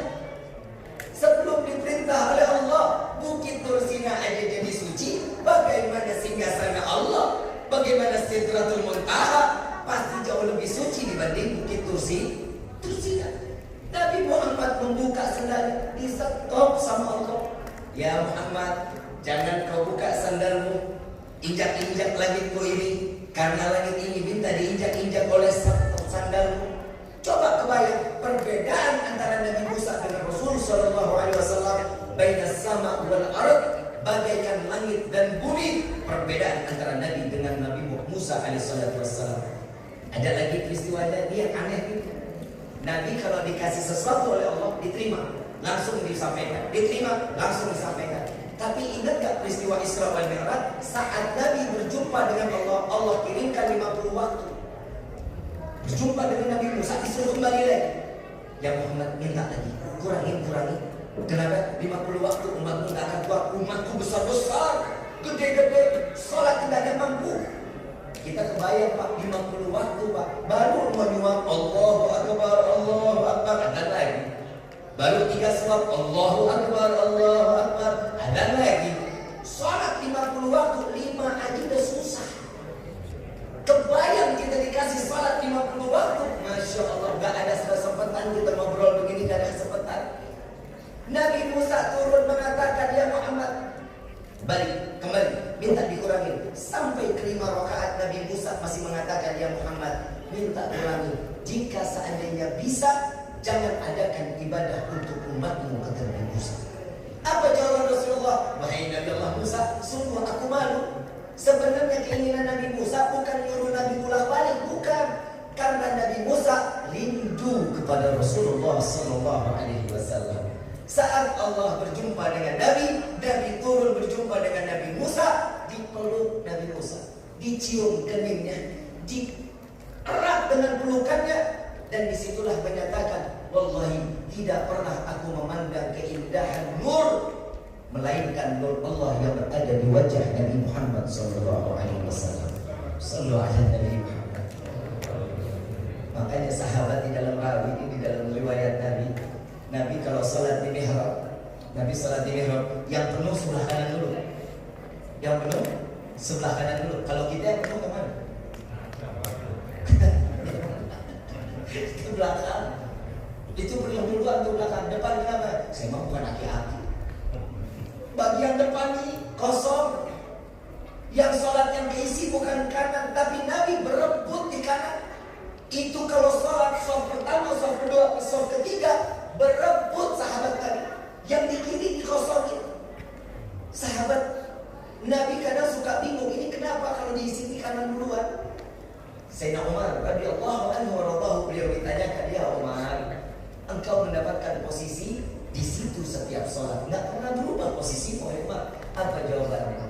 Sebelum diperintah oleh Allah, bukit Tursina aja jadi suci. Bagaimana singgasana Allah? Bagaimana Sidratul Muntaha? Pasti jauh lebih suci dibanding bukit Tursina. Nabi Muhammad membuka sandal, di stop sama Allah. Ya Muhammad, jangan kau buka sandalmu, injak-injak langitku ini, karena langit ini minta diinjak-injak oleh sandalmu. Coba kebayang perbedaan antara Nabi Musa dengan Rasul Sallallahu Alaihi Wasallam. Bainas sama wal ard, bagaikan langit dan bumi. Perbedaan antara Nabi dengan Nabi Musa Alaihi Wasallam. Ada lagi peristiwanya, dia aneh gitu. Nabi kalau dikasih sesuatu oleh Allah, diterima, langsung disampaikan, diterima, langsung disampaikan. Tapi ingat gak peristiwa Isra wal Mi'raj? Saat Nabi berjumpa dengan Allah, Allah kirimkan 50 waktu. Berjumpa dengan Nabi Musa, disuruh kembali lagi. Ya Muhammad, minta lagi, kurangi. Kenapa? 50 waktu umatmu gak akan kuat. Umatku besar-besar, gede-gede, sholat tidak ada mampu. Kita kebayang Pak, 50 waktu Pak, baru menyuap Allahu Akbar, Allahu Akbar, ada lagi. Baru 3 sholat, Allahu Akbar, Allahu Akbar, ada lagi. Sholat 50 waktu, 5 aja udah susah. Kebayang kita dikasih sholat 50 waktu, Masya Allah, gak ada kesempatan kita ngobrol begini, gak ada kesempatan. Nabi Musa turun mengatakan, ya Muhammad, balik, kembali, minta dikurangi. Sampai ke 5 rakaat Nabi Musa masih mengatakan, ya Muhammad, minta kurangi. Jika seandainya bisa, jangan adakan ibadah untuk umatmu, kata Nabi Musa. Apa jawaban Rasulullah? Wahai Nabi Allah Musa, sungguh aku malu. Sebenarnya keinginan Nabi Musa bukan nyuruh Nabi ulang balik, bukan. Karena Nabi Musa rindu kepada Rasulullah SAW. Saat Allah berjumpa dengan Nabi turun berjumpa dengan Nabi Musa, dipeluk Nabi Musa, dicium keningnya, dierat dengan pelukannya, dan disitulah menyatakan, wallahi tidak pernah aku memandang keindahan nur melainkan nur Allah yang berada di wajah Nabi Muhammad SAW. Sallallahu alaihi Nabi Muhammad. Makanya sahabat di dalam rawi ini, di dalam riwayat Nabi kalau salat di mihrab, Nabi salat di mihrab, yang penuh sebelah kanan dulu. Yang penuh sebelah kanan dulu. Kalau kita yang penuh kemana? Ke belakang. Itu penuh duluan ke belakang. Depan kenapa? Saya mah bukan aki-aki. Bagian depan ini kosong. Yang sholat yang keisi bukan kanan, tapi Nabi berebut di kanan. Itu kalau sholat soft pertama, soft kedua, soft ketiga, berebut sahabat Nabi. Yang di kiri dikosongin. Sahabat Nabi kadang suka bingung, ini kenapa kalau di sini kanan duluan? Sayyidina Umar radhiyallahu anhu waradahu, beliau ditanyakan, ya Umar, engkau mendapatkan posisi di situ setiap sholat, nggak pernah berubah posisi Umar. Apa jawabannya?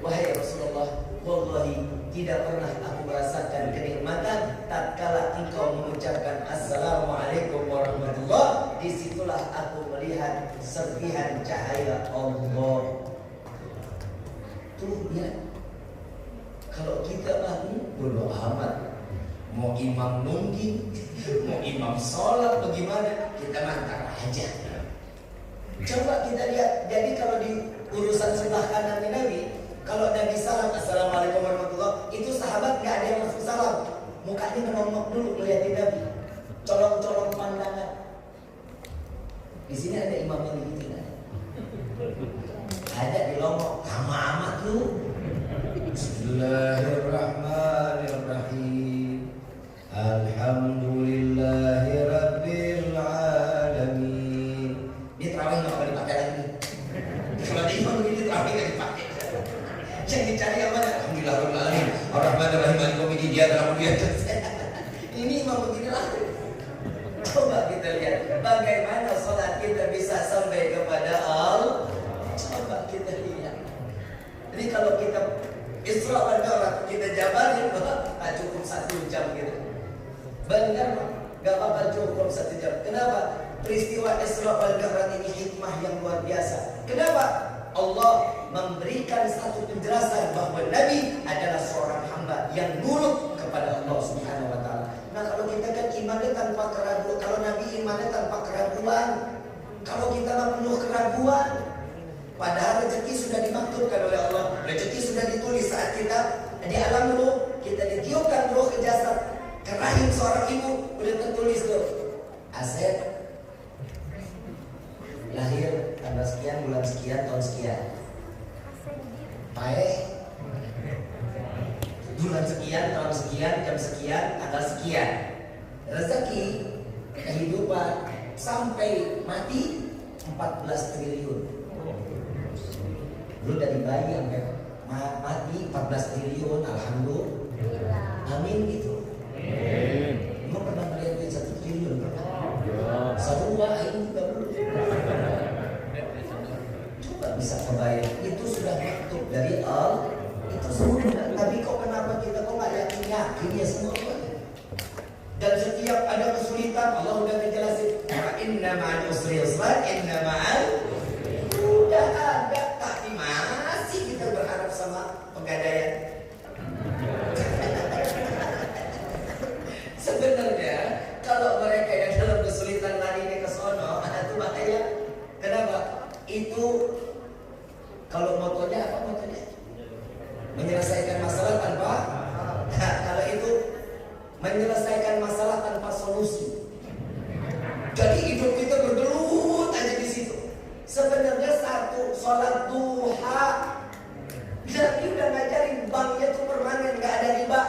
Wahai Rasulullah, wallahi tidak pernah aku merasakan kenikmatan tatkala engkau mengucapkan Assalamualaikum warahmatullah. Disitulah aku melihat serpihan cahaya Allah. Tuh ya, kalau kita bodo amat, mau imam nungging, mau imam sholat bagaimana, kita mantar aja. Coba kita lihat. Jadi kalau di urusan sebelah kanan Nabi, kalau Nabi salam Assalamualaikum warahmatullah, itu sahabat gak ada yang langsung salam, mukanya menongok dulu melihatin Nabi, colong-colong pandangan. Di sini ada imam yang begitu kan? Ada di Lombok, lama amat lu. Bismillahirrahmanirrahim. Alhamdulillahirabbil alamin. Ini terawih nggak boleh dipakai lagi. Kalau ada imam begini terawih nggak dipakai. Yang dicari apa? Alhamdulillahirabbil alamin. Ar-Rahmanir-Rahim, Maliki yaumiddin, iyyaka na'budu wa iyyaka nasta'in. Ini imam begini lah. Coba kita lihat bagaimana sholat kita bisa sampai kepada Allah. Coba kita lihat. Jadi kalau kita Isra wal Mi'raj kita jabarin, cukup 1 jam gitu. Benar, gak apa-apa cukup 1 jam. Kenapa? Peristiwa Isra wal Mi'raj ini hikmah yang luar biasa. Kenapa? Allah memberikan satu penjelasan bahwa Nabi adalah seorang hamba yang nurut kepada Allah Subhanahu wa taala. Nah, kalau kita kan imannya tanpa keraguan, kalau Nabi imannya tanpa keraguan, kalau kita mah penuh keraguan, padahal rezeki sudah dimaktubkan oleh Allah, rezeki sudah ditulis saat kita di alam ruh, kita ditiupkan ruh ke jasad, ke rahim seorang ibu, udah tertulis tuh, Asep lahir tanggal sekian, bulan sekian, tahun sekian. Pae bulan sekian, tahun sekian, jam sekian, tanggal sekian. Rezeki kehidupan sampai mati 14 triliun. Lu dari bayi sampai mati 14 triliun, alhamdulillah. Amin gitu. Lu pernah melihat duit 1 triliun? Satu ini juga belum. Coba bisa kebayang. Itu sudah maktub dari Allah. Itu semua. Tapi kok kenapa kita kok nggak yakin ya semua? Dan setiap ada kesulitan Allah udah ngejelasin, inna ma'al usri yusra, inna ma'al udah ada, tapi masih kita berharap sama pegadaian. Sebenarnya kalau mereka yang dalam kesulitan larinya ke sono, itu bahaya. Kenapa? Itu kalau motonya apa motonya? Menyelesaikan masalah tanpa kalau itu menyelesaikan masalah tanpa solusi. Jadi hidup kita bergelut aja di situ. Sebenarnya satu, sholat duha. Nabi udah ngajarin banknya tuh permanen, nggak ada riba.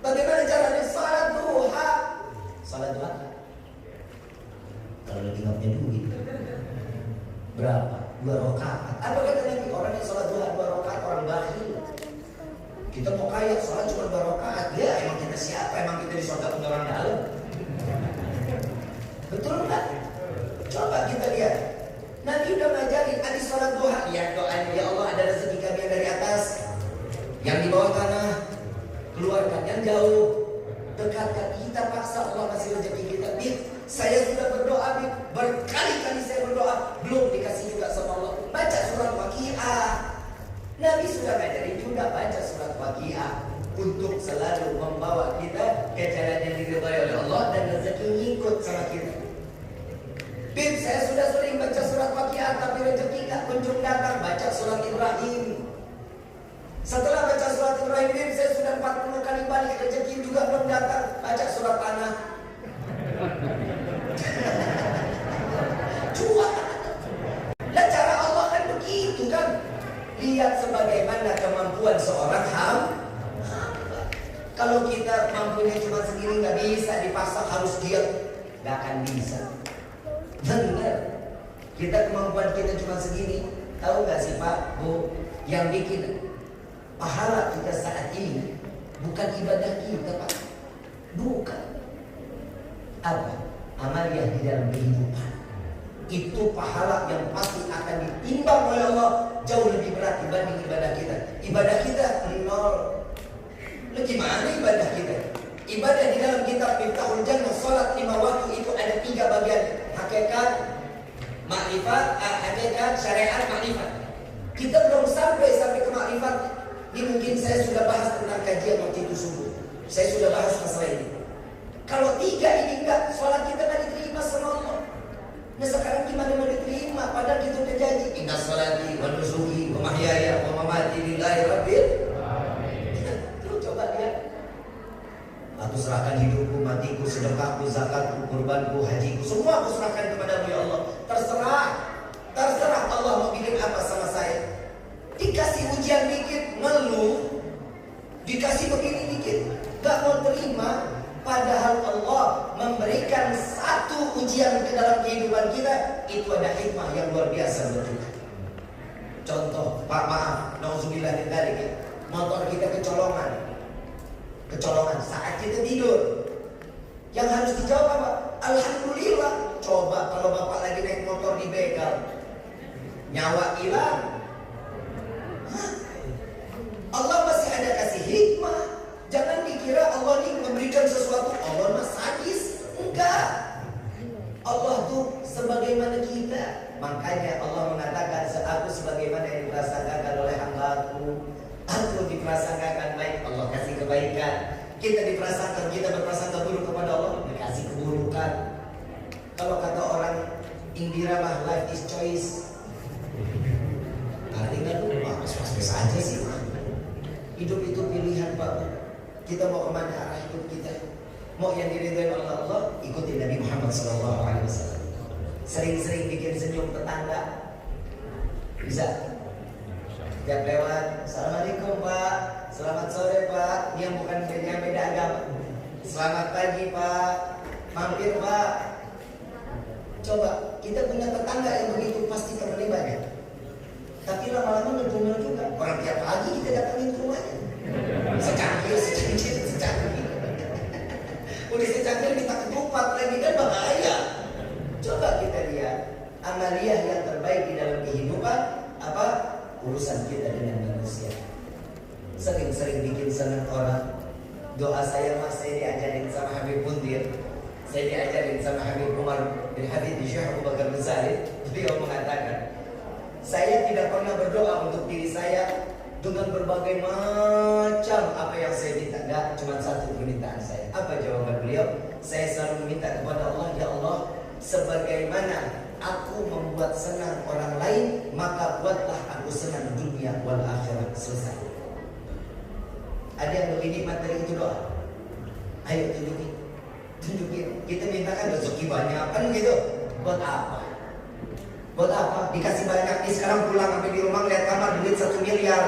Bagaimana caranya sholat duha? Sholat duha kalau lagi nggak punya duit berapa? 2 rakaat. Apa kata Nabi? Orang yang sholat duha 2 rakaat orang bakhil. Kita mau kaya, sholat cuma 2 rakaat. Ya emang kita siapa? Emang kita di surga punya orang dalam? Betul nggak? Coba kita lihat. Nabi udah ngajarin hadis sholat duha. Ya doanya, ya Allah ada rezeki kami yang dari atas, yang di bawah tanah, keluarkan yang jauh, dekatkan. Kita paksa Allah kasih rezeki kita. Saya sudah berdoa, berkali-kali saya berdoa, belum dikasih juga sama Allah. Baca surat Waqiah. Nabi sudah ngajarin juga baca surat Waqiah untuk selalu membawa kita ke jalan yang diridhai oleh Allah dan rezeki ngikut sama kita. Bib, saya sudah sering baca surat Waqiah tapi rezeki gak kunjung datang. Baca surat Ibrahim. Setelah baca surat Ibrahim, Bib, saya sudah 40 kali balik, rezeki juga belum datang. Baca surat Tanah. Cuak. Lah cara Allah kan begitu kan. Lihat sebagaimana kemampuan seorang hamba. Kalau kita mampunya cuma segini nggak bisa, dipaksa harus giat, nggak akan bisa. Benar. Kita kemampuan kita cuma segini. Tahu nggak sih Pak, Bu, yang bikin pahala kita saat ini bukan ibadah kita Pak, bukan. Apa? Amaliyah di dalam kehidupan. Itu pahala yang pasti akan ditimbang oleh Allah jauh lebih berat dibanding ibadah kita. Ibadah kita 0. Lalu gimana ibadah kita? Ibadah di dalam kitab Miftahul Jannah, salat 5 waktu itu ada 3 bagian. Hakikat, makrifat, hakikat, syariat, makrifat. Kita belum sampai ke makrifat. Ini mungkin saya sudah bahas tentang kajian waktu itu subuh. Saya sudah bahas masalah ini. Kalau 3 ini enggak, sholat kita enggak diterima sama Allah. Nah sekarang gimana mau diterima? Padahal kita udah janji, inna sholati wa nusuki wa mahyaya wa mamati lillahi rabbil alamin. Lu coba lihat. Aku serahkan hidupku, matiku, sedekahku, zakatku, kurbanku, hajiku, semua aku serahkan kepadamu ya Allah. Terserah Allah mau bikin apa sama saya. Dikasih ujian dikit, ngeluh. Dikasih begini dikit, gak mau terima. Padahal Allah memberikan satu ujian ke dalam kehidupan kita, itu ada hikmah yang luar biasa buat kita. Contoh, Pak maaf, nauzubillah min dzalik, motor kita kecolongan saat kita tidur. Yang harus dijawab apa? Alhamdulillah. Coba kalau Bapak lagi naik motor dibegal, nyawa hilang. Allah masih ada kasih hikmah. Jangan dikira Allah ini memberikan sesuatu, Allah mah sadis. Enggak. Allah tuh sebagaimana kita. Makanya Allah mengatakan, aku sebagaimana yang diprasangkakan oleh hamba-Ku, aku diprasangkakan baik, Allah kasih kebaikan. Kita berprasangka buruk kepada Allah, dikasih keburukan. Kalau kata orang Indira mah life is choice. Kali nggak lupa, pas-pas aja sih. Hidup itu pilihan Pak. Kita mau kemana arah hidup kita? Mau yang diridhai oleh Allah, ikuti Nabi Muhammad SAW. Sering-sering bikin senyum tetangga. Bisa? Tiap lewat, Assalamualaikum Pak, selamat sore Pak. Yang bukan yang beda agama. Selamat pagi Pak, mampir Pak. Coba, kita punya tetangga yang begitu pasti temennya banyak. Tapi lama-lama ngedumel juga. Orang tiap pagi kita datangin ke rumahnya. Secangkir. Udah secangkir minta ketupat lagi, kan bahaya. Coba kita lihat amaliyah yang terbaik baik di dalam kehidupan apa urusan kita dengan manusia. Sering-sering bikin senang orang. Doa saya mas, saya diajarin sama Habib Mundir, saya diajarin sama Habib Umar bin Habib di Syekh Abu Bakar bin Said. Beliau mengatakan, saya tidak pernah berdoa untuk diri saya dengan berbagai macam apa yang saya minta. Tidak, cuma satu permintaan saya. Apa jawaban beliau? Saya selalu meminta kepada Allah, ya Allah, sebagaimana aku membuat senang orang lain, maka buatlah aku senang dunia wal akhirat. Selesai. Ada yang lebih nikmat dari itu doa? Ayo tunjukin. Kita mintakan rezeki banyak kan gitu. Buat apa? Buat apa? Dikasih banyak nih, sekarang pulang sampai di rumah lihat kamar duit 1 miliar,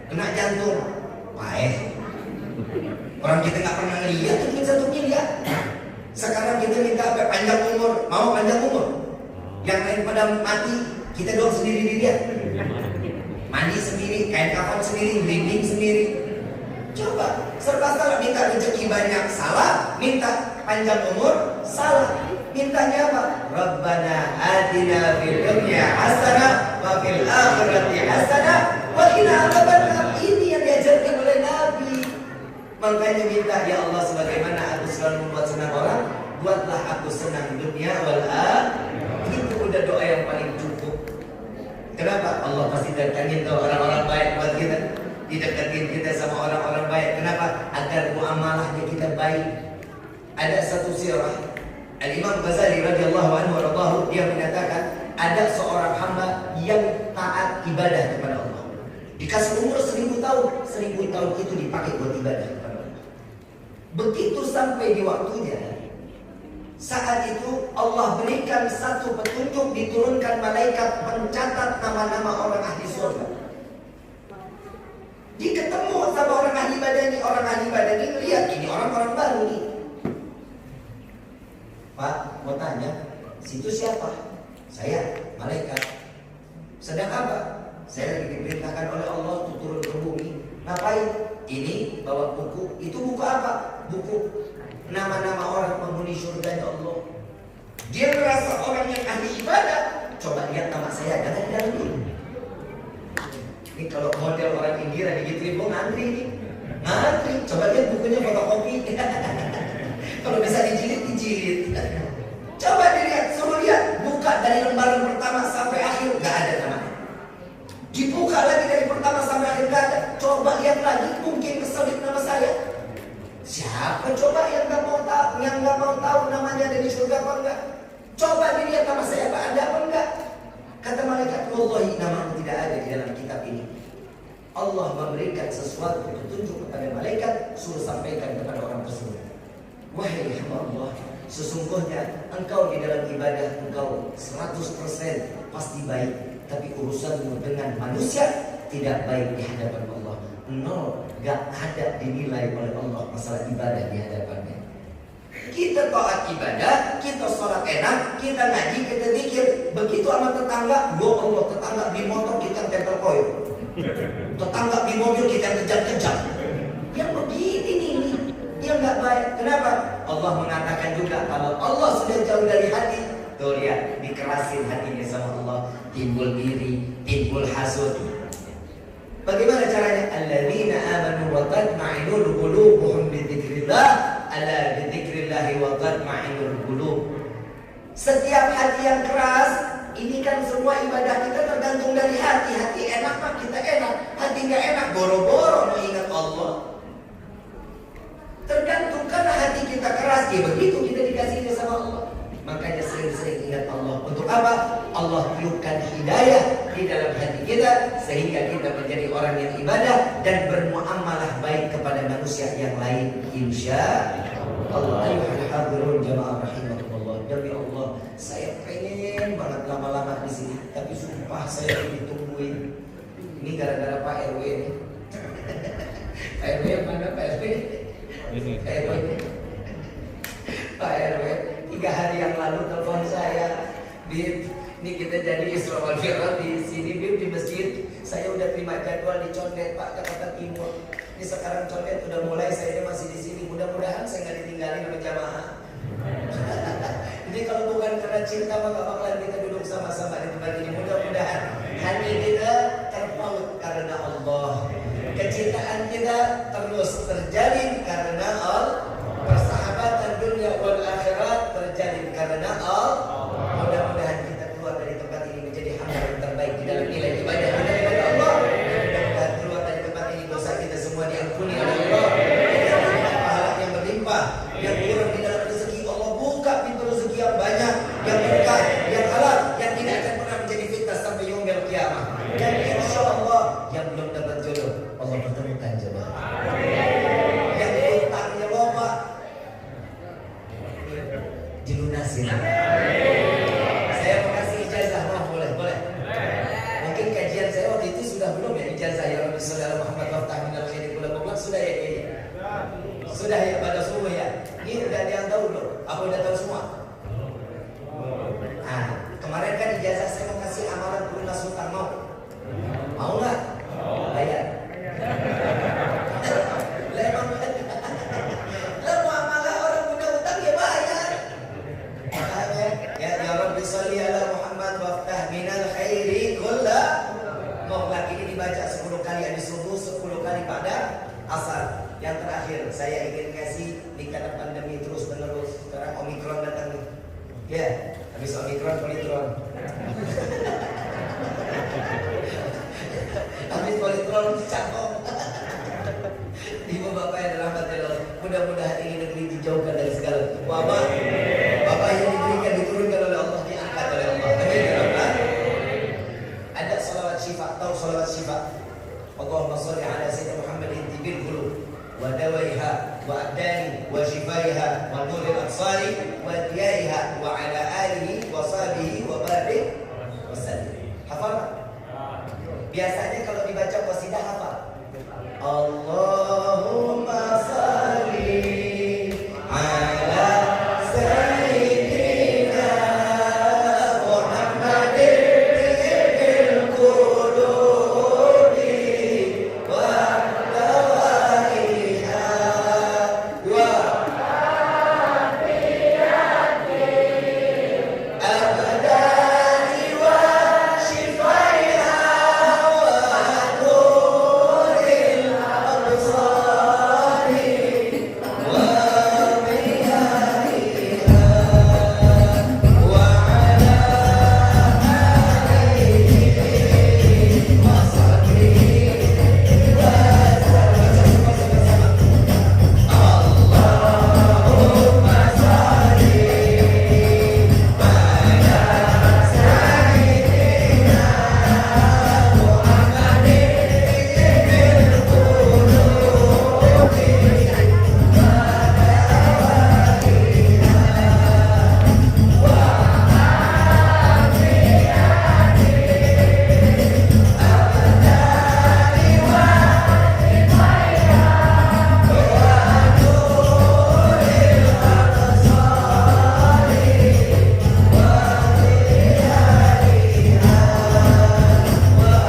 kena jantung. Baik. Orang kita nggak pernah lihat duit 1 miliar. Sekarang kita minta apa? Panjang umur. Mau panjang umur? Yang lain pada mati, kita doang sendiri dia. Mandi sendiri, kain kafan sendiri, merinding sendiri. Coba, serba salah. Minta rezeki banyak, salah. Minta panjang umur, salah. Mintanya apa? Rabbana atina fil dunya hasanah wa fil akhirati hasanah wa qina adzabannar. Ini yang diajarkan oleh Nabi. Makanya minta, ya Allah, sebagaimana aku selalu membuat senang orang, buatlah aku senang dunia wal akhirah. Itu udah doa yang paling cukup. Kenapa? Allah pasti datangin tuh orang-orang baik buat kita, didekatin kita sama orang-orang baik. Kenapa? Agar muamalahnya kita baik. Ada satu sirah Al-Imam Ghazali radhiyallahu anhu waradahu, dia menyatakan ada seorang hamba yang taat ibadah kepada Allah. Dikasih umur 1000 tahun, 1000 tahun itu dipakai buat ibadah kepada Allah. Begitu sampai di waktunya, saat itu Allah berikan satu petunjuk, diturunkan malaikat mencatat nama-nama orang ahli surga. Dia ketemu sama orang ahli ibadah ini, lihat ini orang-orang baru nih. Pak, mau tanya, situ siapa? Saya, malaikat. Sedang apa? Saya lagi diperintahkan oleh Allah untuk turun ke bumi. Ngapain? Ini bawa buku. Itu buku apa? Buku nama-nama orang penghuni surga ya Allah. Dia merasa orang yang ahli ibadah. Coba lihat nama saya, jangan di dalam dulu. Ini kalau model orang Indira digituin, mau ngantri nih. Ngantri, coba lihat bukunya fotokopi. Kalau bisa dijilid. Coba dilihat, suruh lihat. Buka dari lembaran pertama sampai akhir, gak ada namanya. Dibuka lagi dari pertama sampai akhir, gak ada. Coba lihat lagi, mungkin keselip nama saya. Siapa coba yang gak mau tahu namanya dari surga apa enggak? Coba dilihat nama saya apa ada apa enggak? Kata malaikat, wallahi namamu tidak ada di dalam kitab ini. Allah memberikan sesuatu petunjuk kepada malaikat, suruh sampaikan kepada orang tersebut. Wahai hamba Allah, sesungguhnya engkau di dalam ibadah engkau 100% pasti baik, tapi urusanmu dengan manusia tidak baik di hadapan Allah. Nol, gak ada dinilai oleh Allah masalah ibadah di hadapannya. Kita taat ibadah, kita sholat enak, kita ngaji, kita zikir. Begitu sama tetangga, ya Allah, tetangga di motor kita tempel koyo, tetangga di mobil kita kejar-kejar. Yang begini nih, yang gak baik. Kenapa? Allah mengatakan juga kalau Allah sudah jauh dari hati, tuh lihat, dikerasin hatinya sama Allah, timbul iri, timbul hasud. Bagaimana caranya? Alladzina amanu wa tatma'innu qulubuhum bi dzikrillah, ala bi dzikrillah wa tatma'innu qulub. Setiap hati yang keras, ini kan semua ibadah kita tergantung dari hati. Hati enak mah kita enak, hati enggak enak boro-boro mau ingat Allah. Tergantung karena hati kita keras, ya begitu kita dikasihnya sama Allah. Makanya sering-sering ingat Allah. Untuk apa? Allah tiupkan hidayah di dalam hati kita sehingga kita menjadi orang yang ibadah dan bermuamalah baik kepada manusia yang lain. Insya Allah. Ayuhal hadirun jamaah rahimakumullah. Demi Allah, saya pengen banget lama-lama di sini, tapi sumpah saya ditungguin. Ini gara-gara Pak RW ini. Pak RW yang mana Pak RW? Pak RW 3 hari yang lalu telepon saya, Bib, ini kita jadi Isra wal Mi'raj di sini, Bib, di masjid. Saya udah terima jadwal di Condet, Pak, Jakarta Timur. Ini sekarang Condet udah mulai, saya masih di sini. Mudah-mudahan saya nggak ditinggalin sama jamaah. Jadi kalau bukan karena cinta maka bakalan kita duduk sama-sama di tempat ini. Mudah-mudahan ini menjadi hamba yang terbaik di dalam nilai ibadah kita kepada Allah. Dan keluar dari tempat ini dosa kita semua diampuni oleh Allah. Yang pahala yang berlimpah, yang kurang di dalam rezeki Allah buka pintu rezeki yang banyak, yang berkah, yang halal, yang tidak akan pernah menjadi fitnah sampai yaumil qiyamah. Dan insya Allah yang belum dapat jodoh Allah pertemukan jodoh. Yang utangnya loba dilunasi. Saya mau kasih ijazah, boleh. Mungkin kajian saya waktu itu sudah belum ya ijazah ya Rabbi sallallahu Muhammad waftah minal khairi kullu mutlaq sudah ya kayaknya. Sudah ya pada semua ya. Ini udah ada yang tahu belum? Apa udah tahu semua? Kemarin kan ijazah saya mau kasih amalan pelunas hutang mau nggak? Bayar. Lalu amalah orang punya hutang ya bayar. Ya Rabbi sholli ala Muhammad waftah minal khairi kullu mutlaq. Ini dibaca 10 kali habis subuh, 10 kali pada asar. Yang terakhir saya ingin kasih di karena pandemi terus menerus. Sekarang Omikron datang nih. Ya, habis Omikron politron. Habis politron cakep. Ibu bapak yang dirahmati Allah, mudah-mudahan ini negeri dijauhkan dari segala wabah. Bapak yang diberikan diturunkan oleh Allah, diangkat oleh Allah. Amin ya Rabbal. Ada salawat syifa, tahu salawat syifa? Allahumma sholli ala sayyidina Muhammadin tibil qulub wa dawaiha wa abdani wa shifaiha wa nuril absari wa diyaiha wa ala alihi wa sahbihi wa barik wa sallim. Hafal? Biasanya kalau dibaca qasidah hafal. Allahumma sholli ala sayyidina Muhammadin tibil qulubi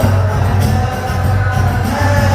wa dawaiha wa abdani wa shifaiha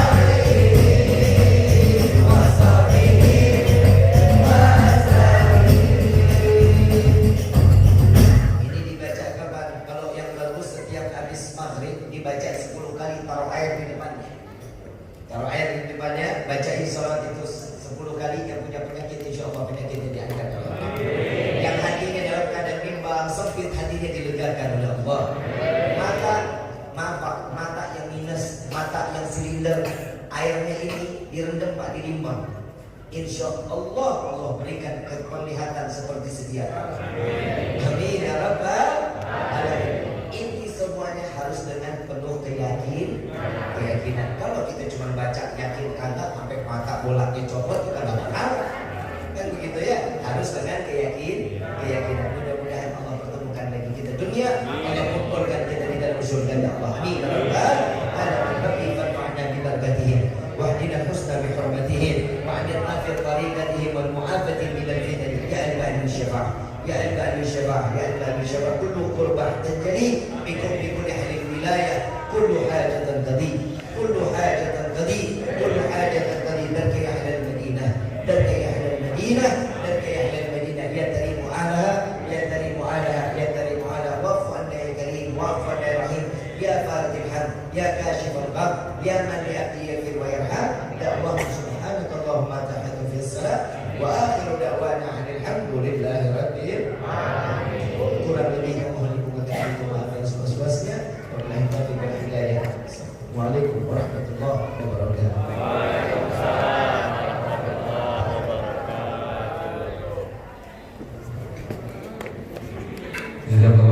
Insya Allah Allah berikan penglihatan seperti sedia kala. Amin ya Rabbal Alamin. Ini semuanya harus dengan penuh keyakinan. Kalau kita cuma baca yakin kagak sampai mata bolaknya copot kita nggak bakal. Kan begitu ya. Harus dengan keyakinan. Mudah-mudahan Allah pertemukan lagi kita dunia. Allah kumpulkan kita di dalam surga Allah. Amin ya Rabbal Alamin. Rabbi farfa'na bi barakatihim. واهدنا الحسنى بحرمتهم وعجلنا في طريقتهم والمعافاة من الفتن يا البان الشفاعة يا البان الشفاعة يا البان الشفاعة كل قربة تنجلي بكم بكل أهل الولاية كل حاجة تقضي كل حاجة تقضي كل حاجة تقضي لك يا أهل المدينة لك يا أهل المدينة لك يا أهل المدينة يا كريم أهلها يا كريم أهلها يا كريم أهلها واعف عنا يا كريم واعف عنا يا رحيم يا فارج الهم يا كاشف الغم يا من يأتي يغفر ويرحم يا الله سبحانك اللهم تحت في الصلاة وآخر دعوانا عن الحمد لله رب العالمين. Kurang lebihnya mohon dibukakan maaf yang sebesar warahmatullahi wabarakatuh. Jazakallah